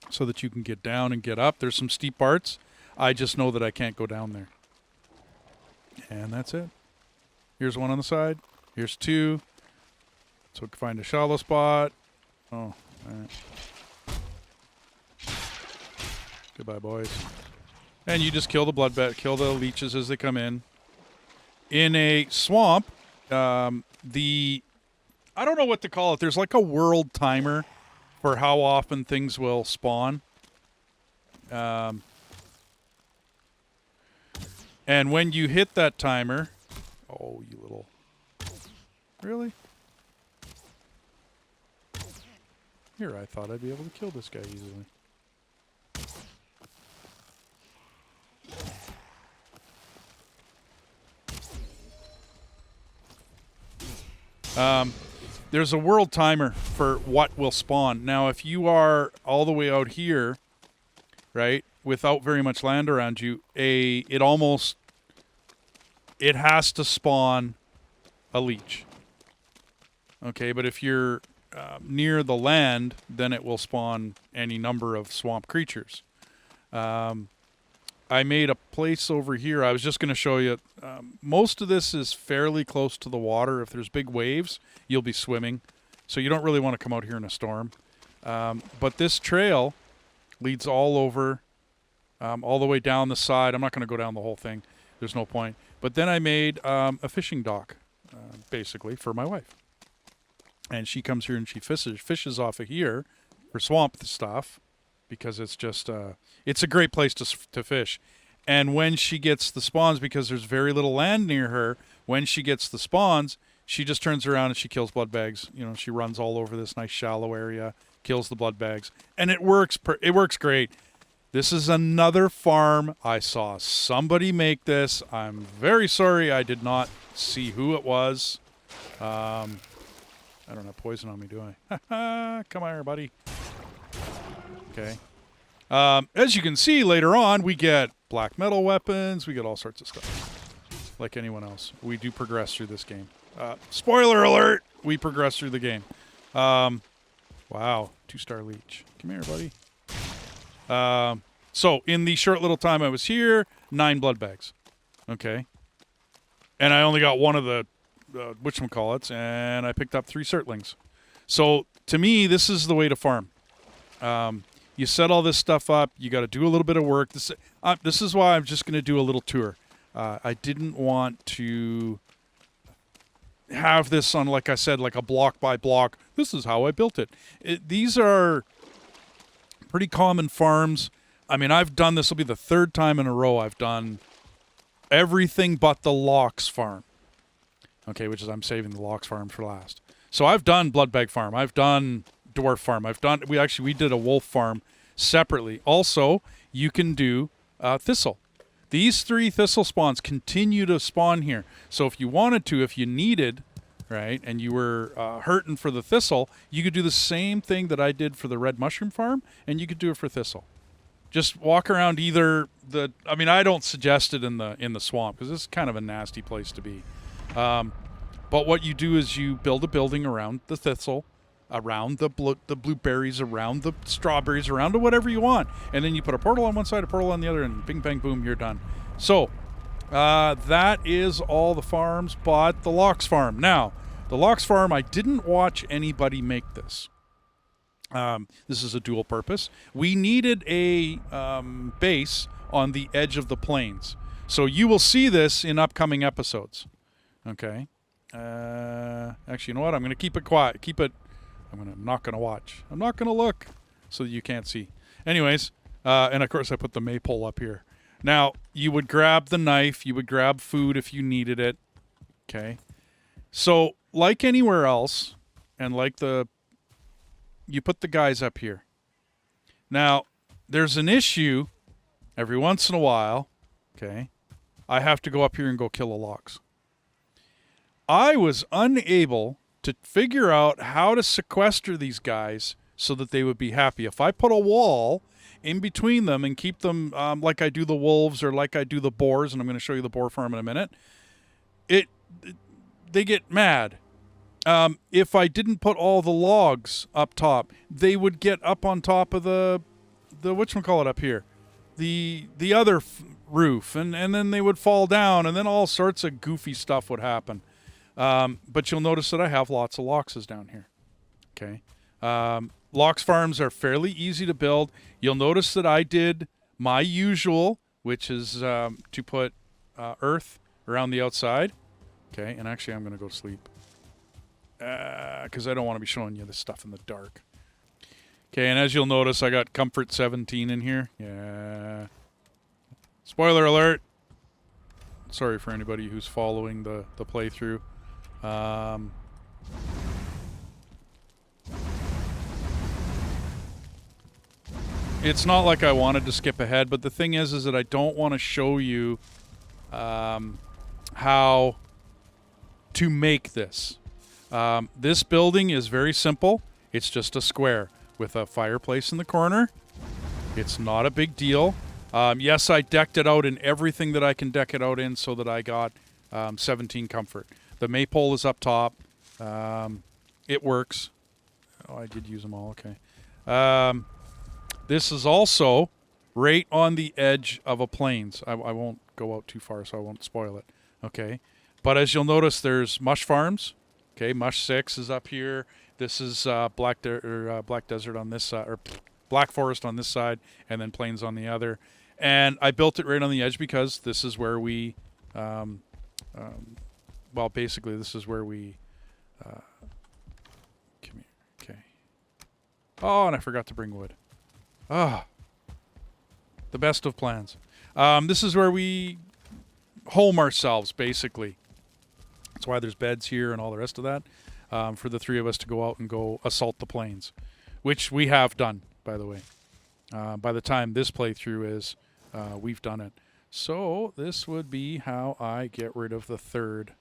Speaker 1: so that you can get down and get up. There's some steep parts. I just know that I can't go down there. And that's it. Here's 1 on the side. Here's 2. So we can find a shallow spot. Oh, all right. Goodbye, boys. And you just kill the Bloodbag, kill the leeches as they come in. In a swamp, I don't know what to call it. There's like a world timer for how often things will spawn. And when you hit that timer... Oh, you little... Really? Here, I thought I'd be able to kill this guy easily. There's a world timer for what will spawn. Now, if you are all the way out here, right, without very much land around you, it has to spawn a leech. Okay, but if you're near the land, then it will spawn any number of swamp creatures. I made a place over here. I was just going to show you. Most of this is fairly close to the water. If there's big waves, you'll be swimming. So you don't really want to come out here in a storm. But this trail leads all over, all the way down the side. I'm not going to go down the whole thing. There's no point. But then I made a fishing dock, basically, for my wife. And she comes here and she fishes off of here for swamp stuff because it's just it's a great place to fish. And when she gets the spawns, because there's very little land near her, when she gets the spawns, she just turns around and she kills bloodbags. You know, she runs all over this nice shallow area, kills the bloodbags, and it works. It works great. This is another farm. I saw somebody make this. I'm very sorry I did not see who it was. I don't have poison on me, do I? Come here, buddy. Okay. As you can see later on, we get black metal weapons. We get all sorts of stuff. Like anyone else. We do progress through this game. Spoiler alert! We progress through the game. Wow. 2-star leech. Come here, buddy. So, in the short little time I was here, 9 blood bags. Okay. And I only got one of the whatchamacallits, and I picked up 3 Surtlings. So, to me, this is the way to farm. You set all this stuff up. You got to do a little bit of work. This is why I'm just going to do a little tour. I didn't want to have this on, like I said, like a block by block. This is how I built it. These are pretty common farms. I mean, I've done this. Will be the 3rd time in a row I've done everything but the Lox Farm. Okay, which is I'm saving the Lox Farm for last. So I've done Bloodbag Farm. I've done Dwarf Farm. We did a wolf farm separately. Also, you can do thistle. These 3 thistle spawns continue to spawn here. So if you wanted to, if you needed, right, and you were hurting for the thistle, you could do the same thing that I did for the red mushroom farm, and you could do it for thistle. Just walk around either the. I mean, I don't suggest it in the swamp because it's kind of a nasty place to be. But what you do is you build a building around the thistle, around the blueberries, around the strawberries, around whatever you want. And then you put a portal on one side, a portal on the other, and bing, bang, boom, you're done. So, that is all the farms but the Lox Farm. Now, the Lox Farm, I didn't watch anybody make this. This is a dual purpose. We needed a base on the edge of the plains. So you will see this in upcoming episodes. Okay. Actually, you know what? I'm going to keep it quiet. I'm not going to watch. I'm not going to look so that you can't see. Anyways, and of course I put the maypole up here. Now, you would grab the knife. You would grab food if you needed it. Okay. So, like anywhere else, and like you put the guys up here. Now, there's an issue every once in a while. Okay. I have to go up here and go kill a lox. I was unable to figure out how to sequester these guys so that they would be happy. If I put a wall in between them and keep them like I do the wolves or like I do the boars, and I'm going to show you the boar farm in a minute, they get mad. If I didn't put all the logs up top, they would get up on top of the whatchamacallit up here, the other roof, and then they would fall down, and then all sorts of goofy stuff would happen. But you'll notice that I have lots of loxes down here. Okay. Lox farms are fairly easy to build. You'll notice that I did my usual, which is to put earth around the outside. Okay, and actually I'm going to go to sleep because I don't want to be showing you this stuff in the dark. Okay, and as you'll notice, I got Comfort 17 in here. Yeah. Spoiler alert. Sorry for anybody who's following the playthrough. It's not like I wanted to skip ahead, but the thing is that I don't want to show you how to make this. This building is very simple. It's just a square with a fireplace in the corner. It's not a big deal. Yes, I decked it out in everything that I can deck it out in so that I got 17 comfort. The maypole is up top. It works. Oh, I did use them all. Okay. This is also right on the edge of a plains. I won't go out too far, so I won't spoil it. Okay. But as you'll notice, there's mush farms. Okay, mush 6 is up here. This is black desert on this side, or black forest on this side, and then plains on the other. And I built it right on the edge because this is where we, well, basically this is where we, come here, okay. Oh, and I forgot to bring wood. Ah, the best of plans. This is where we home ourselves, basically. That's why there's beds here and all the rest of that. For the three of us to go out and go assault the plains, which we have done, by the way. By the time this playthrough is, we've done it. So this would be how I get rid of the third.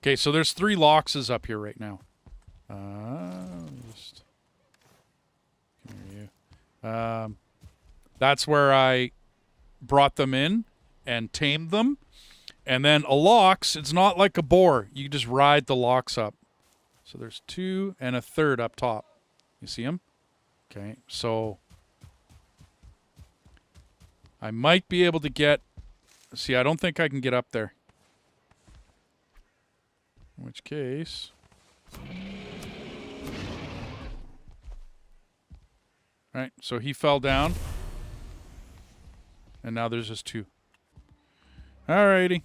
Speaker 1: Okay, so there's 3 Loxes up here right now. Just come here, you. That's where I brought them in and tamed them. And then a Lox, it's not like a boar. You just ride the Lox up. So there's 2 and a third up top. You see them? Okay, so I might be able to get... See, I don't think I can get up there. In which case... Alright, so he fell down. And now there's just 2. Alrighty.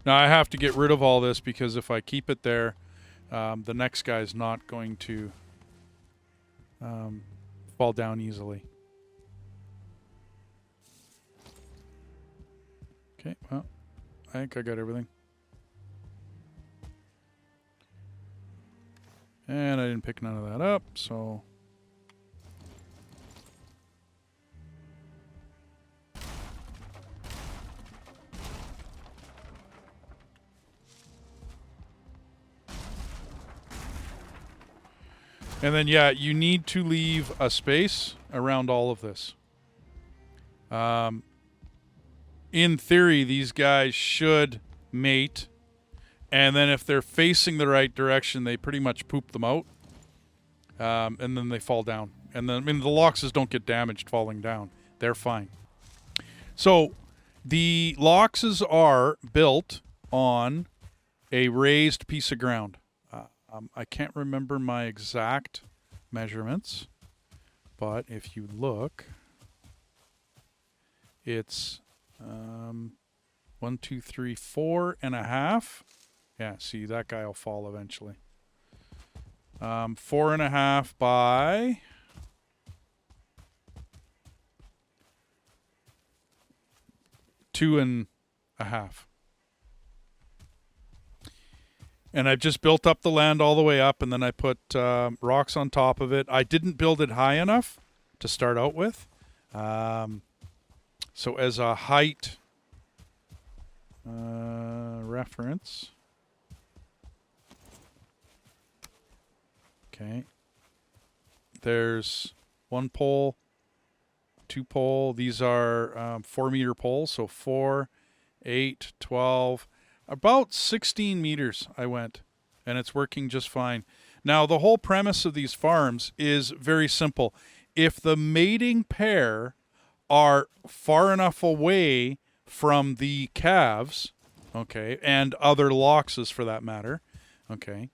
Speaker 1: Now I have to get rid of all this because if I keep it there, the next guy's not going to fall down easily. Okay, well, I think I got everything. And I didn't pick none of that up, so... And then, yeah, you need to leave a space around all of this. In theory, these guys should mate. And then if they're facing the right direction, they pretty much poop them out. And then they fall down. And then, I mean, the Loxes don't get damaged falling down. They're fine. So, the Loxes are built on a raised piece of ground. I can't remember my exact measurements, but if you look, it's 1, 2, 3, 4.5. Yeah, see, that guy will fall eventually. 4.5 by 2.5. And I've just built up the land all the way up, and then I put rocks on top of it. I didn't build it high enough to start out with. So as a height reference, okay, there's 1 pole, 2 pole. These are 4-meter poles, so 4, 8, 12... About 16 meters I went, and it's working just fine. Now, the whole premise of these farms is very simple. If the mating pair are far enough away from the calves, okay, and other Loxes for that matter, okay,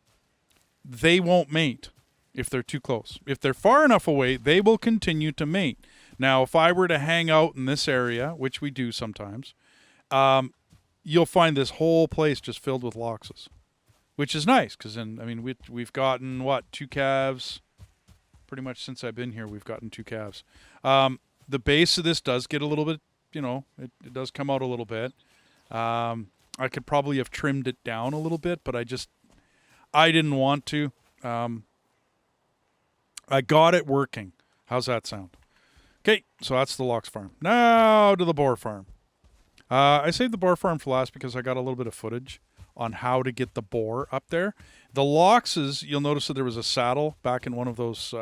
Speaker 1: they won't mate if they're too close. If they're far enough away, they will continue to mate. Now, if I were to hang out in this area, which we do sometimes, you'll find this whole place just filled with Loxes, which is nice because then, I mean, we've gotten, what, 2 calves? Pretty much since I've been here, we've gotten 2 calves. The base of this does get a little bit, you know, it does come out a little bit. I could probably have trimmed it down a little bit, but I didn't want to. I got it working. How's that sound? Okay, so that's the Lox Farm. Now to the Boar Farm. I saved the Boar Farm for last because I got a little bit of footage on how to get the boar up there. The Loxes, you'll notice that there was a saddle back in one of those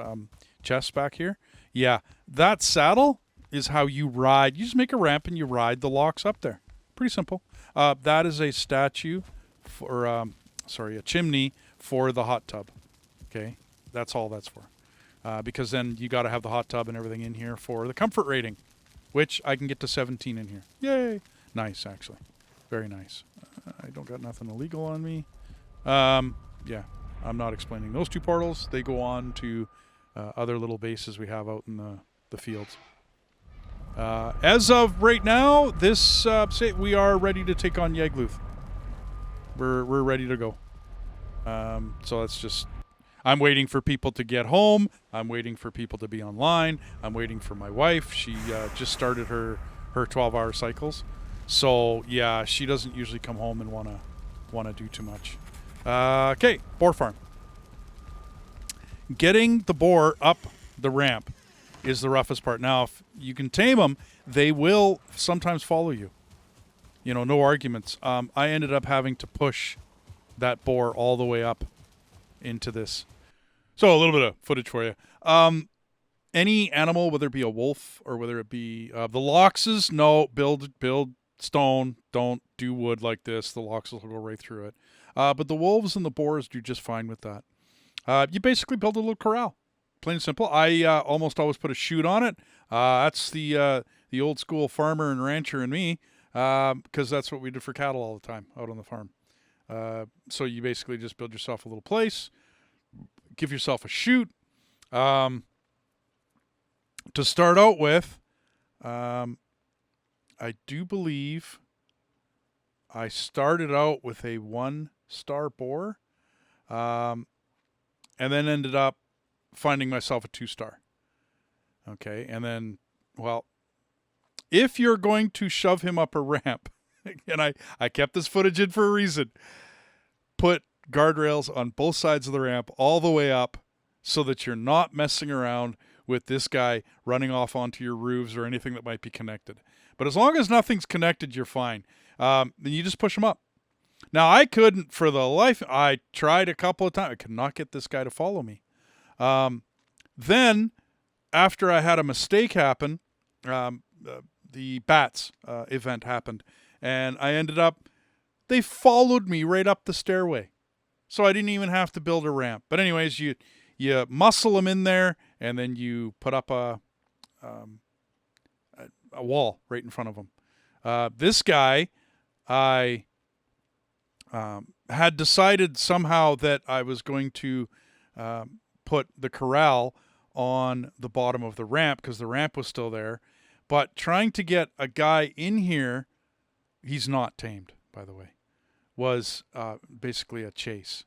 Speaker 1: chests back here. Yeah, that saddle is how you ride. You just make a ramp and you ride the Lox up there. Pretty simple. That is a statue for, a chimney for the hot tub. Okay, that's all that's for. Because then you got to have the hot tub and everything in here for the comfort rating, which I can get to 17 in here. Yay! Nice, actually. Very nice. I don't got nothing illegal on me. Yeah, I'm not explaining those 2 portals. They go on to other little bases we have out in the fields. As of right now, this we are ready to take on Yagluth. We're ready to go. So that's just... I'm waiting for people to get home. I'm waiting for people to be online. I'm waiting for my wife. She just started her 12-hour cycles. So, yeah, she doesn't usually come home and want to do too much. Okay, Boar Farm. Getting the boar up the ramp is the roughest part. Now, if you can tame them, they will sometimes follow you. You know, no arguments. I ended up having to push that boar all the way up into this. So a little bit of footage for you. Any animal, whether it be a wolf or whether it be the Loxes, no, build stone. Don't do wood like this. The Loxes will go right through it. But the wolves and the boars do just fine with that. You basically build a little corral. Plain and simple. I almost always put a chute on it. That's the old school farmer and rancher in me, because that's what we did for cattle all the time out on the farm. So you basically just build yourself a little place, give yourself a chute. To start out with, I do believe I started out with a 1-star boar, and then ended up finding myself a 2-star. Okay, and then, well, if you're going to shove him up a ramp, and I kept this footage in for a reason, put guardrails on both sides of the ramp all the way up so that you're not messing around with this guy running off onto your roofs or anything that might be connected. But as long as nothing's connected, you're fine. Then you just push him up. Now, I couldn't, for the life, I tried a couple of times. I could not get this guy to follow me. Then, after I had a mistake happen, the bats event happened. And I ended up, they followed me right up the stairway. So I didn't even have to build a ramp. But anyways, you muscle them in there, and then you put up a wall right in front of them. This guy, I had decided somehow that I was going to put the corral on the bottom of the ramp because the ramp was still there. But trying to get a guy in here, he's not tamed, by the way, was basically a chase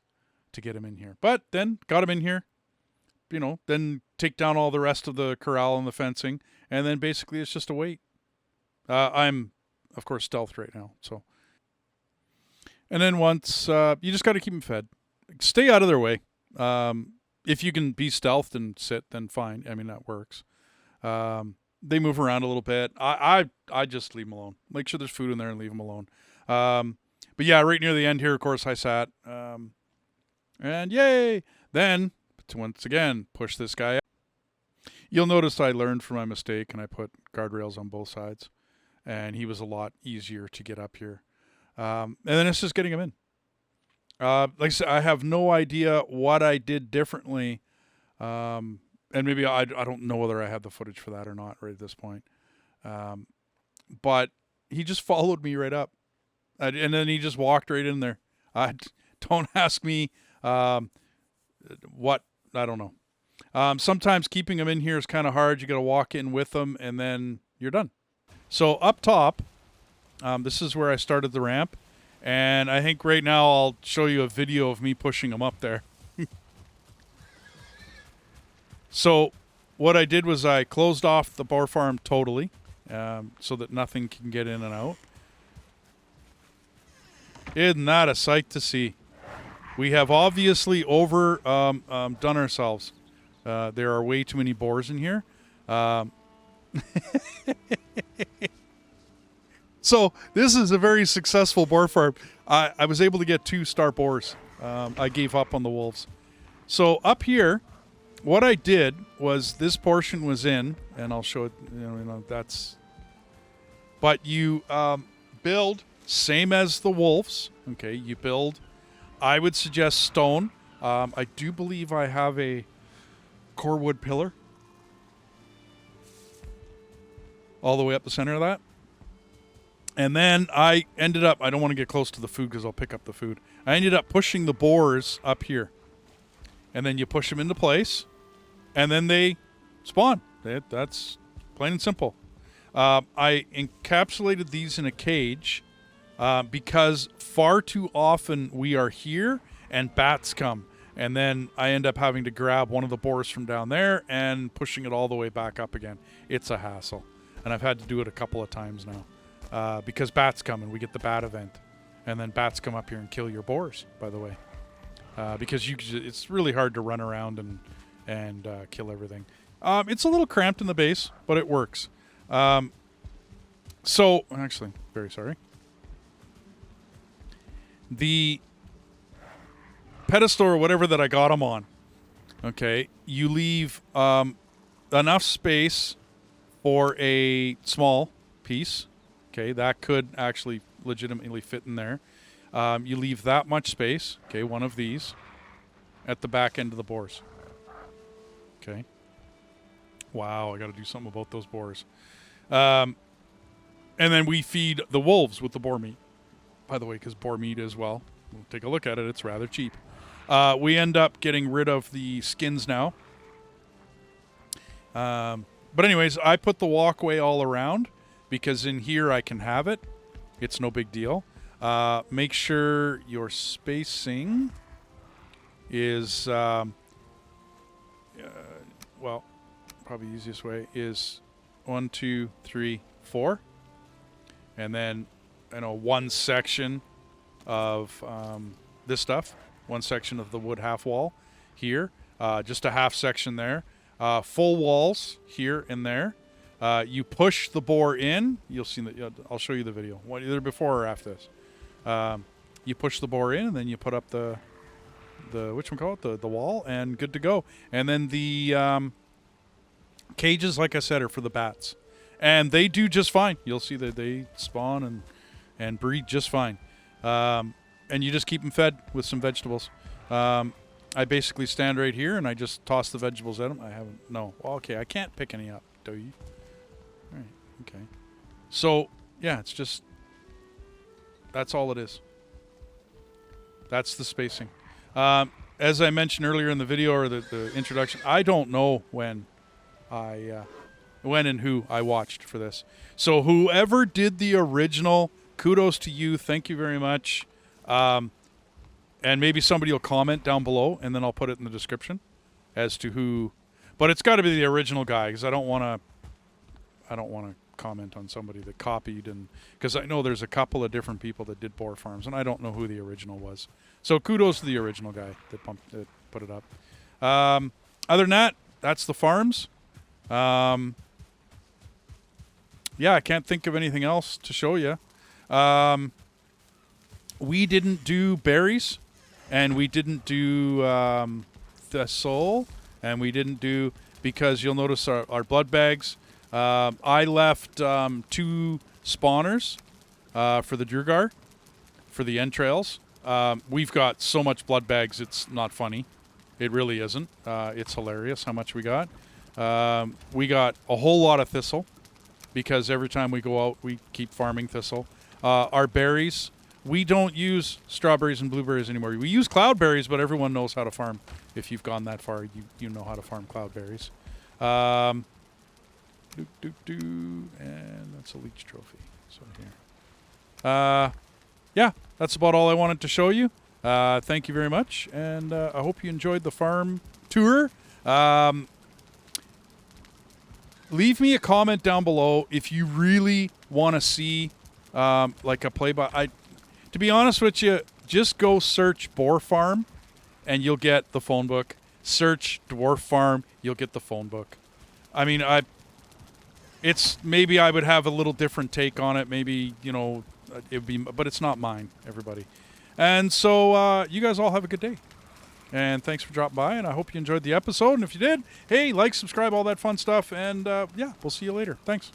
Speaker 1: to get him in here. But then got him in here, you know, then take down all the rest of the corral and the fencing, and then basically it's just a wait. I'm, of course, stealthed right now, so. And then once, you just got to keep them fed. Stay out of their way. If you can be stealthed and sit, then fine. I mean, that works. They move around a little bit. I just leave them alone. Make sure there's food in there and leave them alone. But yeah, right near the end here, of course, I sat. And yay! Then, once again, push this guy up. You'll notice I learned from my mistake and I put guardrails on both sides. And he was a lot easier to get up here. And then it's just getting him in. Like I said, I have no idea what I did differently. And maybe I don't know whether I have the footage for that or not right at this point. But he just followed me right up. And then he just walked right in there. Don't ask me what, I don't know. Sometimes keeping them in here is kind of hard. You got to walk in with them and then you're done. So up top, this is where I started the ramp. And I think right now I'll show you a video of me pushing them up there. So what I did was I closed off the Boar Farm totally so that nothing can get in and out. Isn't that a sight to see? We have obviously done ourselves. There are way too many boars in here. So this is a very successful boar farm. I was able to get 2-star boars. I gave up on the wolves. So up here, what I did was this portion was in, and I'll show it. You know that's. But you build same as the wolves. Okay, you build. I would suggest stone. I do believe I have a core wood pillar all the way up the center of that. And then I ended up, I don't want to get close to the food because I'll pick up the food. I ended up pushing the boars up here. And then you push them into place, and then they spawn. That's plain and simple. I encapsulated these in a cage because far too often we are here and bats come. And then I end up having to grab one of the boars from down there and pushing it all the way back up again. It's a hassle. And I've had to do it a couple of times now because bats come and we get the bat event. And then bats come up here and kill your boars, by the way. Because it's really hard to run around and kill everything. It's a little cramped in the base, but it works. So, actually, very sorry. The pedestal or whatever that I got them on, okay, you leave enough space for a small piece. Okay, that could actually legitimately fit in there. You leave that much space, okay, one of these, at the back end of the boars. Okay. Wow, I got to do something about those boars. And then we feed the wolves with the boar meat, by the way, because boar meat as well. We'll take a look at it. It's rather cheap. We end up getting rid of the skins now. But anyways, I put the walkway all around because in here I can have it. It's no big deal. Make sure your spacing is, well, probably the easiest way is 1, 2, 3, 4. And then, one section of this stuff. One section of the wood half wall here. Just a half section there. Full walls here and there. You push the boar in. You'll see that. I'll show you the video, either before or after this. You push the boar in, and then you put up the whatchamacallit, the wall, and good to go. And then the cages, like I said, are for the bats, and they do just fine. You'll see that they spawn and breed just fine. And you just keep them fed with some vegetables. I basically stand right here and I just toss the vegetables at them. I haven't. No. Well, okay, I can't pick any up, do you? All right. Okay. So yeah, it's just. That's all it is. That's the spacing. As I mentioned earlier in the video or the introduction, I don't know when and who I watched for this. So whoever did the original, kudos to you. Thank you very much. And maybe somebody will comment down below, and then I'll put it in the description as to who. But it's got to be the original guy because I don't want to comment on somebody that copied, and because I know there's a couple of different people that did Boar Farms, and I don't know who the original was. So kudos to the original guy that put it up. Other than that, that's the farms. Yeah, I can't think of anything else to show you. We didn't do berries, and we didn't do thistle, and we didn't do, because you'll notice our blood bags. I left 2 spawners for the Drugar, for the entrails. We've got so much blood bags, it's not funny. It really isn't. It's hilarious how much we got. We got a whole lot of thistle, because every time we go out, we keep farming thistle. Our berries, we don't use strawberries and blueberries anymore. We use cloudberries, but everyone knows how to farm. If you've gone that far, you know how to farm cloudberries. And that's a leech trophy. So here. Yeah, that's about all I wanted to show you. Thank you very much, and I hope you enjoyed the farm tour. Leave me a comment down below if you really want to see like a play-by. To be honest with you, just go search Boar Farm, and you'll get the phone book. Search Dwarf Farm, you'll get the phone book. I mean, it's maybe I would have a little different take on it. Maybe, it would be, but it's not mine, everybody. And so you guys all have a good day. And thanks for dropping by, and I hope you enjoyed the episode. And if you did, hey, like, subscribe, all that fun stuff. And yeah, we'll see you later. Thanks.